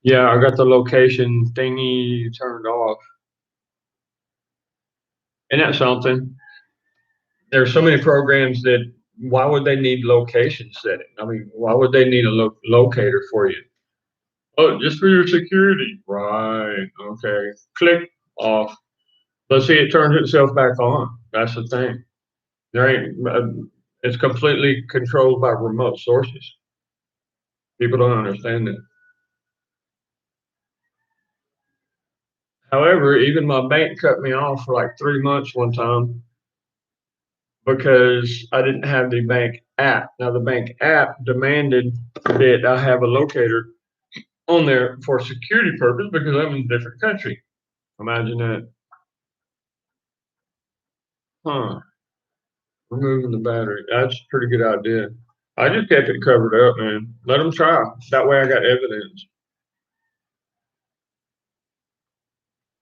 Yeah, I got the location thingy turned off. And that's something. There's so many programs that why would they need location setting? I mean, why would they need a locator for you? Oh, just for your security. Right. Okay. Click off. But see, it turns itself back on. That's the thing. There ain't. It's completely controlled by remote sources. People don't understand that. However, even my bank cut me off for like 3 months one time because I didn't have the bank app. Now, the bank app demanded that I have a locator on there for security purpose because I'm in a different country. Imagine that. Huh. Removing the battery. That's a pretty good idea. I just kept it covered up, man. Let them try. That way I got evidence.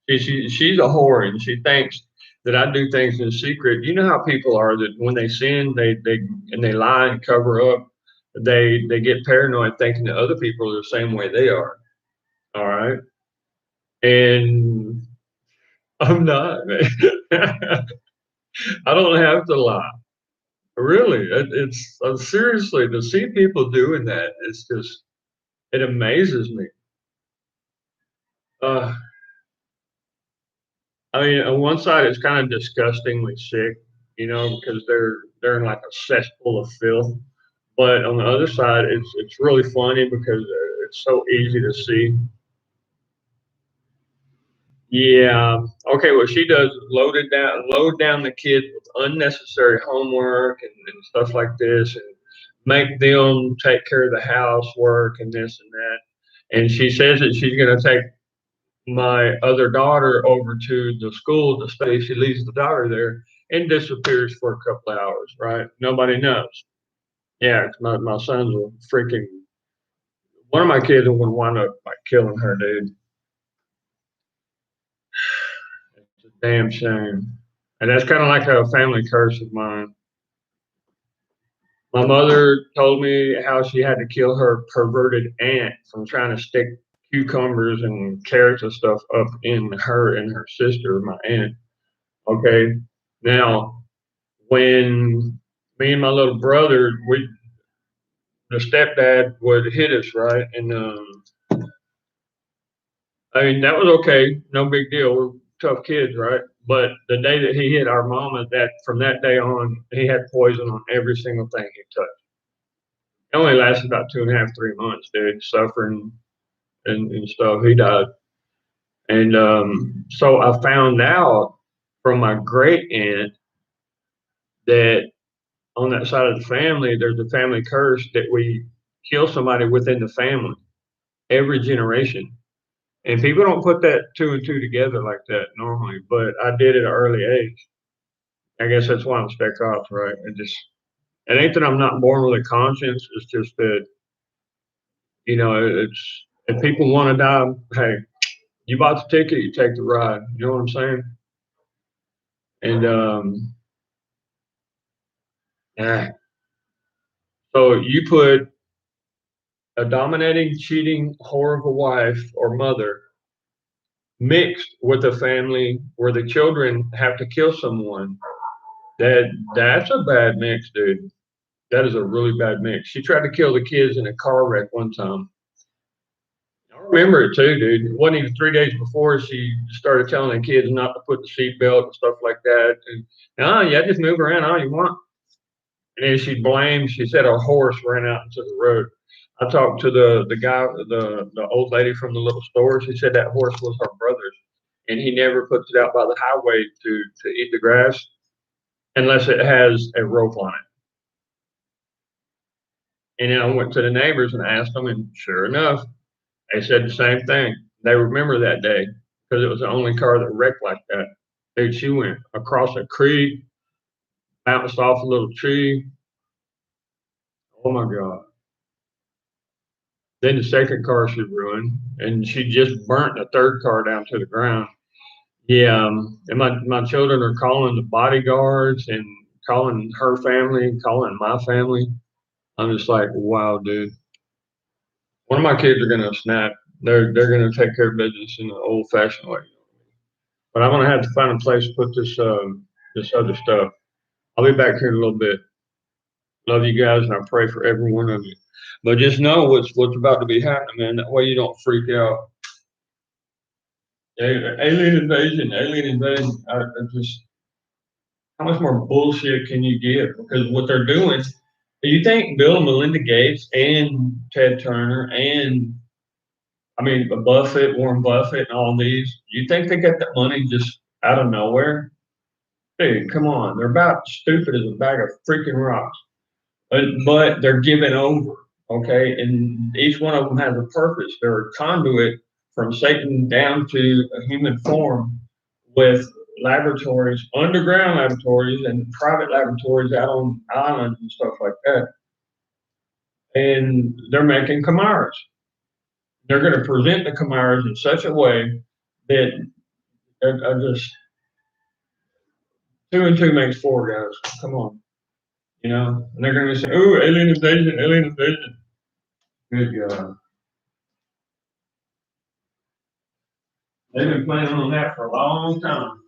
She's a whore and she thinks that I do things in secret. You know how people are that when they sin, they lie and cover up. They get paranoid thinking that other people are the same way they are. All right. And I'm not, man. I don't have to lie. Really, it's seriously to see people doing that. It's just it amazes me. Uh, I mean, on one side, it's kind of disgustingly sick, you know, because they're in like a cesspool of filth. But on the other side, it's really funny because it's so easy to see. Yeah. Okay. What she does is load down the kids with unnecessary homework and stuff like this, and make them take care of the housework and this and that. And she says that she's going to take my other daughter over to the school to study. She leaves the daughter there and disappears for a couple of hours, right? Nobody knows. Yeah, 'cause my son's a freaking one of my kids would wind up like killing her, dude. It's a damn shame. And that's kind of like a family curse of mine. My mother told me how she had to kill her perverted aunt from trying to stick cucumbers and carrots and stuff up in her and her sister, my aunt. Okay. Now, when me and my little brother, the stepdad would hit us, right? And I mean, that was okay, no big deal. We're tough kids, right? But the day that he hit our mama, that from that day on, he had poison on every single thing he touched. It only lasted about 2.5, 3 months, dude, suffering and stuff. He died. And so I found out from my great aunt that on that side of the family, there's a family curse that we kill somebody within the family every generation. And people don't put that two and two together like that normally, but I did at an early age. I guess that's why I'm spec ops, right? It ain't that I'm not morally conscious. It's just that, it's if people want to die, hey, you bought the ticket, you take the ride. You know what I'm saying? And yeah. So you put a dominating, cheating, horrible wife or mother mixed with a family where the children have to kill someone. That's a bad mix, dude. That is a really bad mix. She tried to kill the kids in a car wreck one time. I remember it too, dude. It wasn't even 3 days before she started telling the kids not to put the seatbelt and stuff like that. And yeah, just move around all you want. And then she said a horse ran out into the road. I talked to the guy, the old lady from the little store. She said that horse was her brother's, and he never puts it out by the highway to eat the grass unless it has a rope on it. And then I went to the neighbors and asked them, and sure enough, they said the same thing. They remember that day because it was the only car that wrecked like that. Dude, she went across a creek, bounced off a little tree. Oh my God. Then the second car she ruined, and she just burnt the third car down to the ground. Yeah, and my children are calling the bodyguards and calling her family, calling my family. I'm just like, wow, dude. One of my kids are gonna snap. They're gonna take care of business in the old fashioned way. But I'm gonna have to find a place to put this other stuff. I'll be back here in a little bit. Love you guys, and I pray for every one of you. But just know what's about to be happening, man. That way you don't freak out. Alien invasion. I just how much more bullshit can you give? Because what they're doing, you think Bill and Melinda Gates and Ted Turner and I mean Buffett, Warren Buffett, and all these, you think they get that money just out of nowhere? Dude, come on. They're about stupid as a bag of freaking rocks. But they're giving over, okay? And each one of them has a purpose. They're a conduit from Satan down to a human form with laboratories, underground laboratories, and private laboratories out on islands and stuff like that. And they're making Camaras. They're going to present the Camaras in such a way that are just two and two makes four, guys. Come on. You know, and they're going to say, "Ooh, alien invasion, alien invasion." Good God. They've been planning on that for a long time.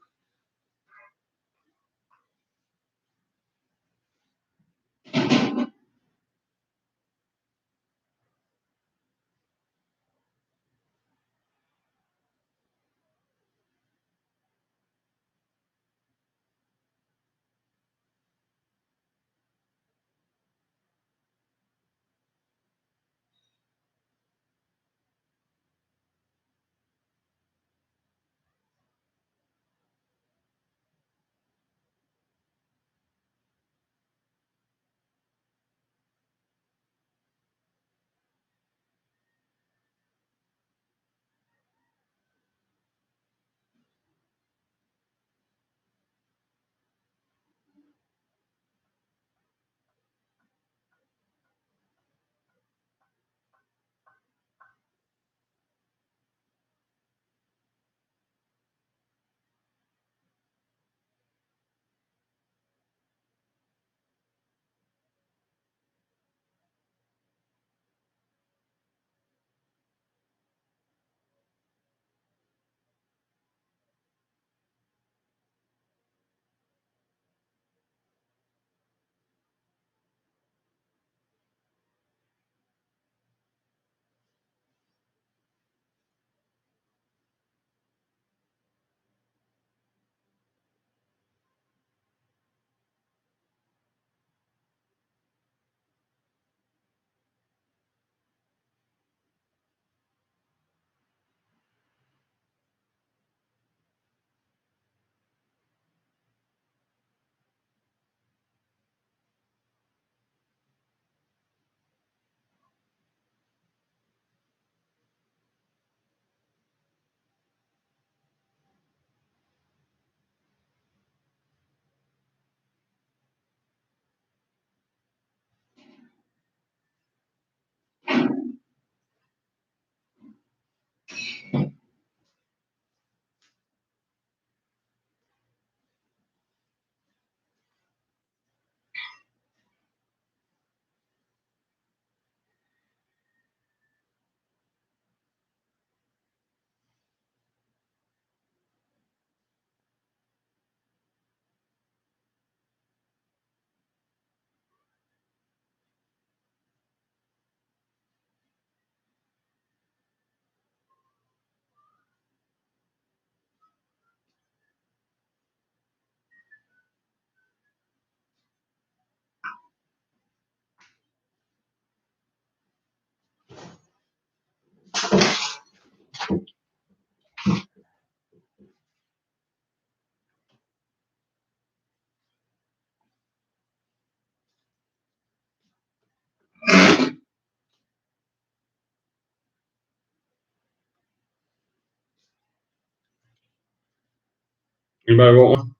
Anybody want one?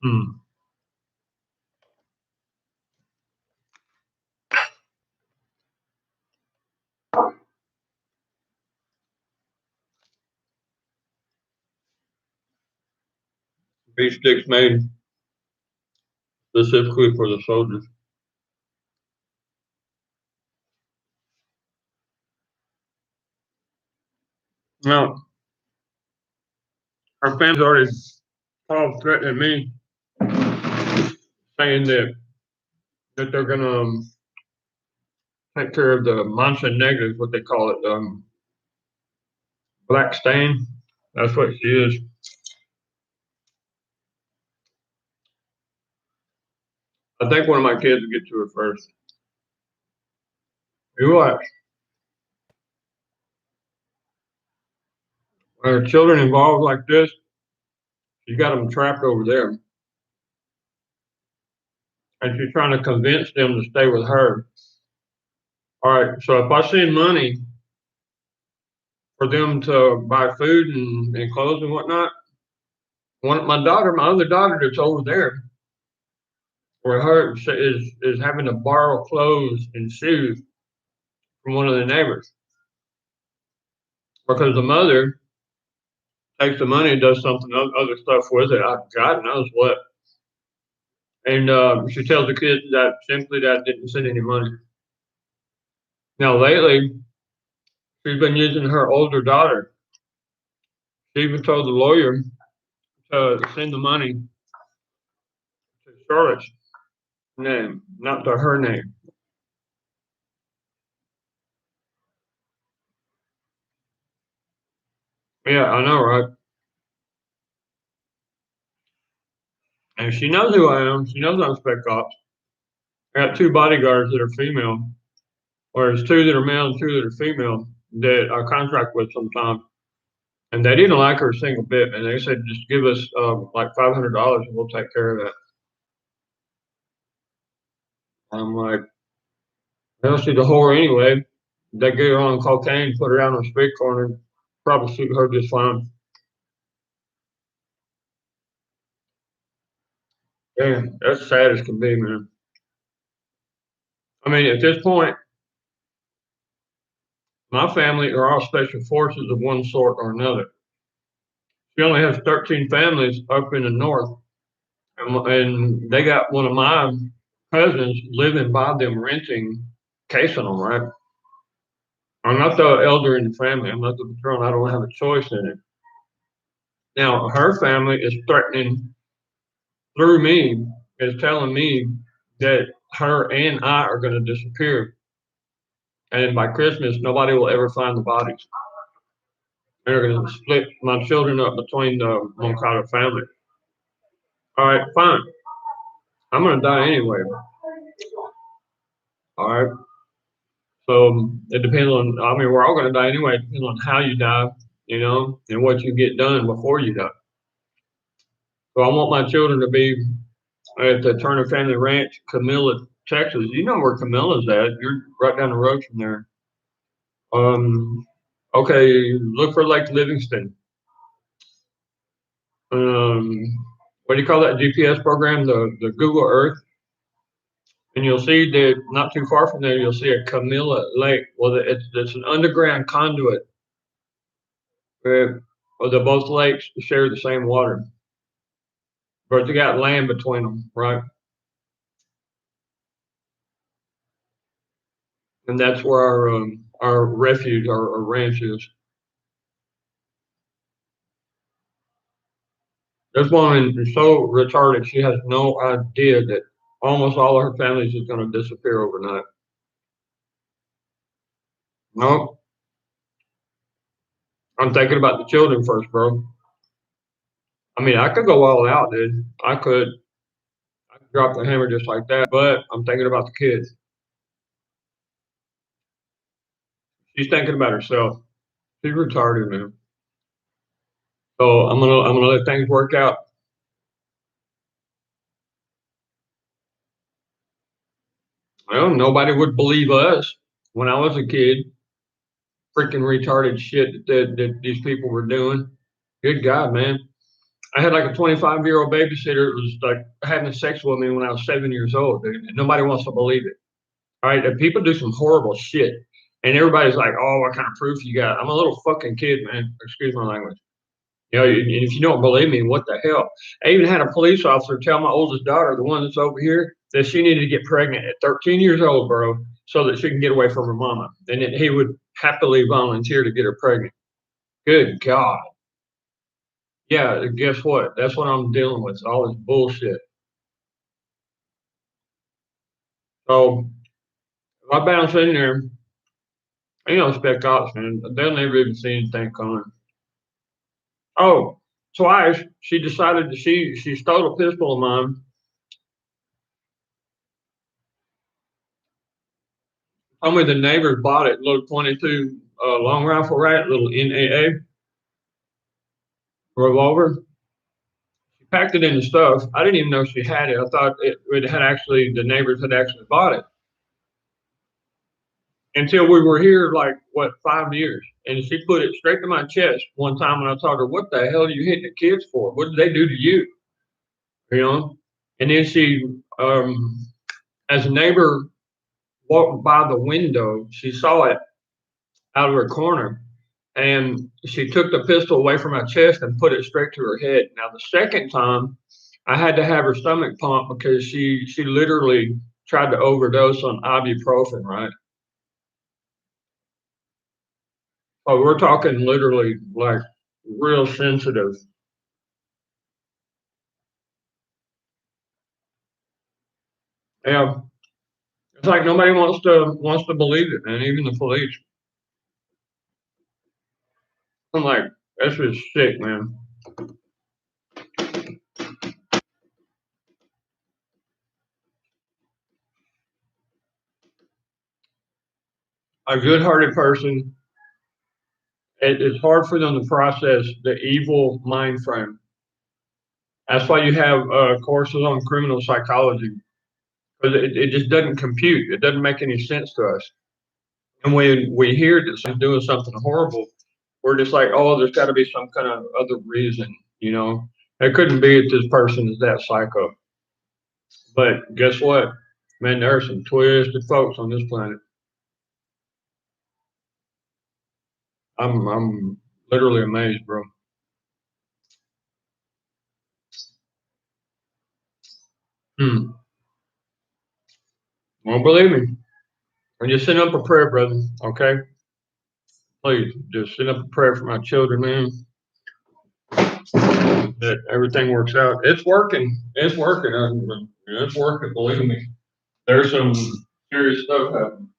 Hmm. Beef sticks made specifically for the soldiers. Now, our family's already called threatening me, saying that they're gonna take care of the Mancha negatives, what they call it, black stain. That's what she is. I think one of my kids will get to her first. You watch. When there are children involved like this, she's got them trapped over there. And she's trying to convince them to stay with her. All right, so if I send money for them to buy food and clothes and whatnot, my other daughter that's over there, where her is having to borrow clothes and shoes from one of the neighbors because the mother takes the money and does something other stuff with it. God knows what. And she tells the kids that simply that didn't send any money. Now lately, she's been using her older daughter. She even told the lawyer to send the money to Charlotte's name, not to her name. Yeah, I know, right? And she knows who I am. She knows I'm Spec Ops. I got two bodyguards that are female, or there's two that are male and two that are female that I contract with sometimes. And they didn't like her a single bit. And they said, just give us like $500 and we'll take care of that. I'm like, well, she's a whore anyway. They get her on cocaine, put her out on a street corner, probably suit her just fine. Yeah, that's sad as can be, man. I mean, at this point, my family are all special forces of one sort or another. She only has 13 families up in the north, and they got one of my cousins living by them, renting, casing them, right? I'm not the elder in the family. I'm not the patron. I don't have a choice in it. Now, her family is threatening through me, is telling me that her and I are going to disappear. And by Christmas, nobody will ever find the bodies. They're going to split my children up between the Moncada family. All right, fine. I'm going to die anyway. All right. So it depends on, I mean, we're all going to die anyway. It depends on how you die, and what you get done before you die. So I want my children to be at the Turner Family Ranch, Camilla, Texas. You know where Camilla's at. You're right down the road from there. Um, okay, look for Lake Livingston. What do you call that GPS program? The Google Earth. And you'll see that not too far from there, you'll see a Camilla Lake. Well, it's an underground conduit where the both lakes share the same water, but they got land between them, right? And that's where our refuge, our ranch is. This woman is so retarded, she has no idea that almost all of her family is going to disappear overnight. Nope. I'm thinking about the children first, bro. I mean, I could go all out, dude. I could drop the hammer just like that, but I'm thinking about the kids. She's thinking about herself. She's retarded, man. So I'm gonna let things work out. Well, nobody would believe us when I was a kid. freaking retarded shit that these people were doing. Good God, man. I had like a 25-year-old babysitter that was like having sex with me when I was 7 years old, dude. And nobody wants to believe it. All right. And people do some horrible shit. And everybody's like, oh, what kind of proof you got? I'm a little fucking kid, man. Excuse my language. You know, and if you don't believe me, what the hell? I even had a police officer tell my oldest daughter, the one that's over here, that she needed to get pregnant at 13 years old, bro, so that she can get away from her mama. And then he would happily volunteer to get her pregnant. Good God. Yeah, guess what? That's what I'm dealing with. All this bullshit. So if I bounce in there, you know, spec ops, man, they'll never even see anything coming. Oh, twice she decided that she stole a pistol of mine. Told me the neighbors bought it, little 22 long rifle, right? Little NAA revolver. She packed it in the stuff. I didn't even know she had it. I thought it had actually, the neighbors had actually bought it until we were here, like, what, 5 years. And she put it straight to my chest one time when I told her, what the hell are you hitting the kids for? What did they do to you? You know? And then she, as a neighbor walked by the window, she saw it out of her corner. And she took the pistol away from my chest and put it straight to her head. Now, the second time, I had to have her stomach pumped because she literally tried to overdose on ibuprofen, right? Oh, we're talking literally like real sensitive. Yeah, it's like nobody wants to believe it, man. Even the police. I'm like, that's just sick, man. A good-hearted person, it's hard for them to process the evil mind frame. That's why you have courses on criminal psychology, because it just doesn't compute. It doesn't make any sense to us. And when we hear that someone's doing something horrible, we're just like, oh, there's got to be some kind of other reason, you know? It couldn't be that this person is that psycho. But guess what? Man, there are some twisted folks on this planet. I'm literally amazed, bro. Hmm. Won't believe me. And just send up a prayer, brother. Okay? Please, just send up a prayer for my children, man. That everything works out. It's working. It's working. It's working. Believe me. There's some serious stuff happening.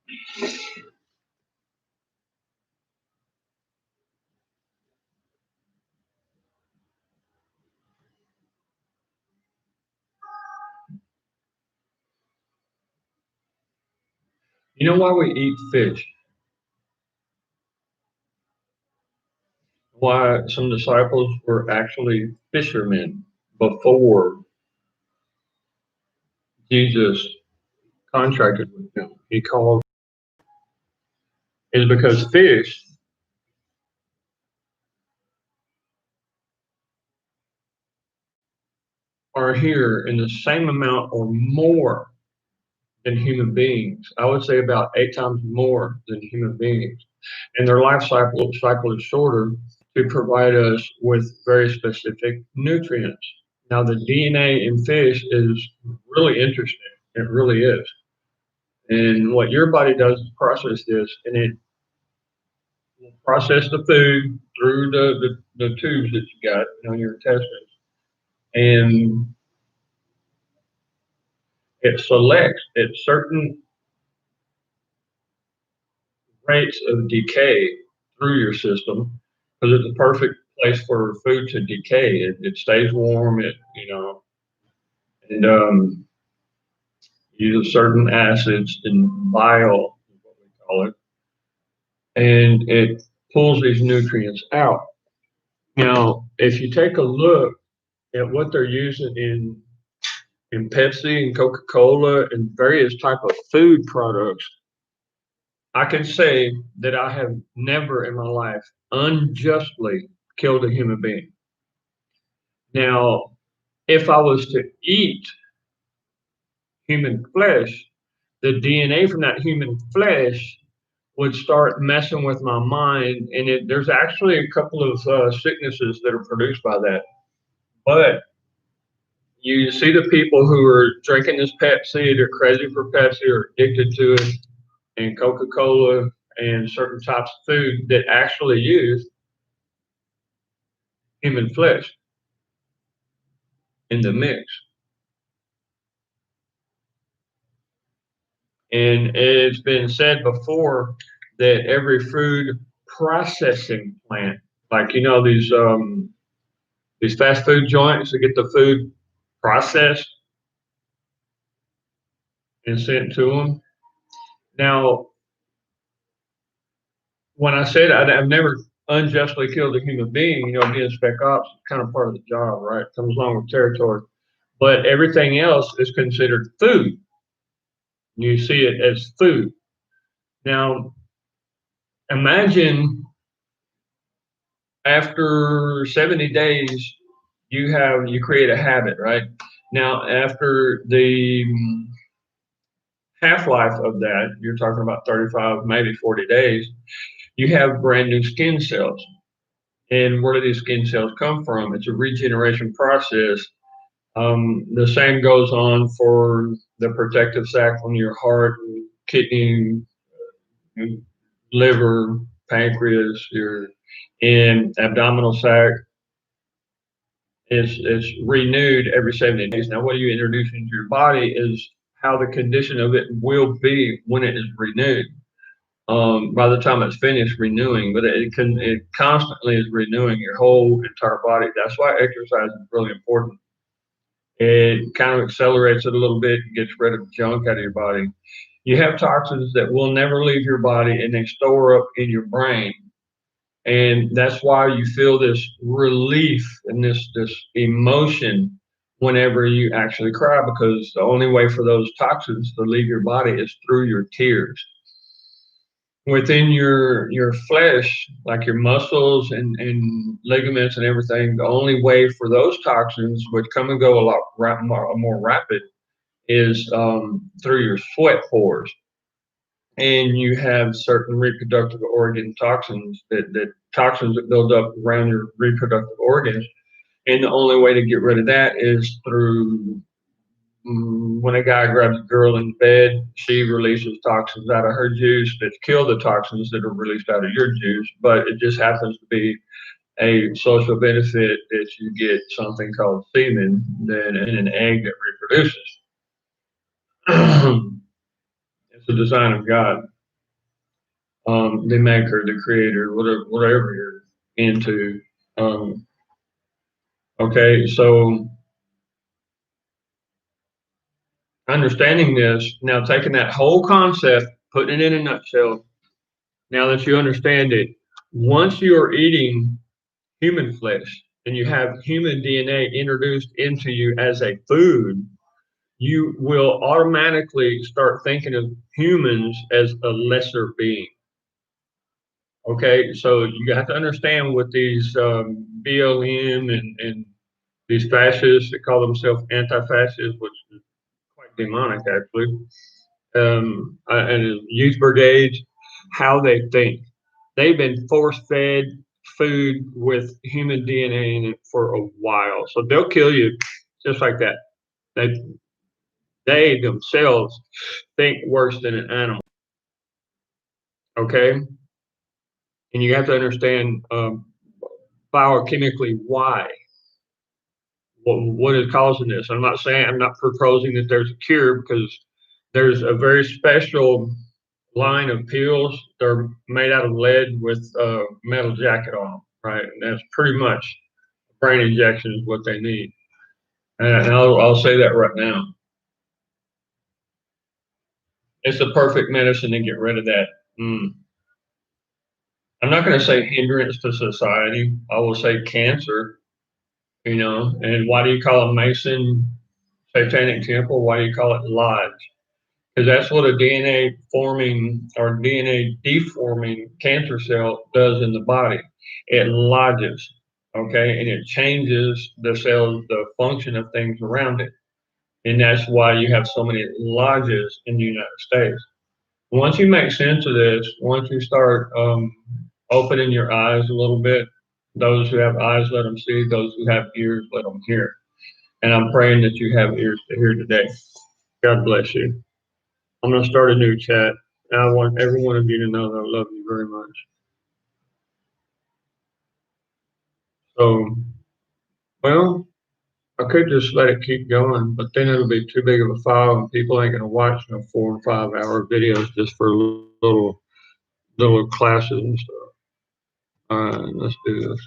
You know why we eat fish? Why some disciples were actually fishermen before Jesus contracted with them. He called is because fish are here in the same amount or more than human beings. I would say about 8 times more than human beings. And their life cycle is shorter to provide us with very specific nutrients. Now, the DNA in fish is really interesting. It really is. And what your body does is process this, and it will process the food through the tubes that you got on your intestines. And it selects at certain rates of decay through your system because it's a perfect place for food to decay. It stays warm. And uses certain acids and bile, is what we call it, and it pulls these nutrients out. Now, if you take a look at what they're using in Pepsi and Coca-Cola and various type of food products, I can say that I have never in my life unjustly killed a human being. Now, if I was to eat human flesh, the DNA from that human flesh would start messing with my mind, and there's actually a couple of sicknesses that are produced by that. But you see the people who are drinking this Pepsi, they're crazy for Pepsi or addicted to it, and Coca-Cola and certain types of food that actually use human flesh in the mix. And it's been said before that every food processing plant, like these fast food joints that get the food processed and sent to them. Now, when I said I've never unjustly killed a human being, being spec ops is kind of part of the job, right? Comes along with territory. But everything else is considered food. You see it as food. Now, imagine after 70 days, you create a habit, right? Now, after the half-life of that, you're talking about 35, maybe 40 days, you have brand new skin cells. And where do these skin cells come from? It's a regeneration process. The same goes on for the protective sac on your heart, kidney, liver, pancreas, your and abdominal sac. Is renewed every 70 days. Now, what you introduce into your body is how the condition of it will be when it is renewed. By the time it's finished renewing, but it constantly is renewing your whole entire body. That's why exercise is really important. It kind of accelerates it a little bit, gets rid of junk out of your body. You have toxins that will never leave your body and they store up in your brain. And that's why you feel this relief and this emotion whenever you actually cry, because the only way for those toxins to leave your body is through your tears. Within your flesh, like your muscles and ligaments and everything, the only way for those toxins, which come and go a lot more rapid, is through your sweat pores. And you have certain reproductive organ toxins that toxins that build up around your reproductive organs. And the only way to get rid of that is through when a guy grabs a girl in bed, she releases toxins out of her juice that kill the toxins that are released out of your juice. But it just happens to be a social benefit that you get something called semen in an egg that reproduces. It's a design of God. the maker, the creator, whatever you're into. Okay, so understanding this, now taking that whole concept, putting it in a nutshell, now that you understand it, once you're eating human flesh and you have human DNA introduced into you as a food, you will automatically start thinking of humans as a lesser being. Okay, so you have to understand what these BLM and these fascists that call themselves anti-fascists, which is quite demonic actually, and youth brigades, how they think. They've been force-fed food with human DNA in it for a while, so they'll kill you just like that. They they themselves think worse than an animal. Okay, and you have to understand biochemically why. What is causing this? I'm not proposing that there's a cure because there's a very special line of pills. They're made out of lead with a metal jacket on them, right? And that's pretty much brain injection is what they need. And I'll say that right now. It's the perfect medicine to get rid of that. I'm not going to say hindrance to society. I will say cancer, and why do you call a Mason satanic temple? Why do you call it lodge? Because that's what a DNA forming or DNA deforming cancer cell does in the body. It lodges, okay, and it changes the cells, the function of things around it. And that's why you have so many lodges in the United States. Once you make sense of this, once you start opening your eyes a little bit, those who have eyes, let them see. Those who have ears, let them hear. And I'm praying that you have ears to hear today. God bless you. I'm going to start a new chat. And I want every one of you to know that I love you very much. So, well, I could just let it keep going, but then it'll be too big of a file and people ain't going to watch no 4 and 5 hour videos just for little classes and stuff. All right, let's do this.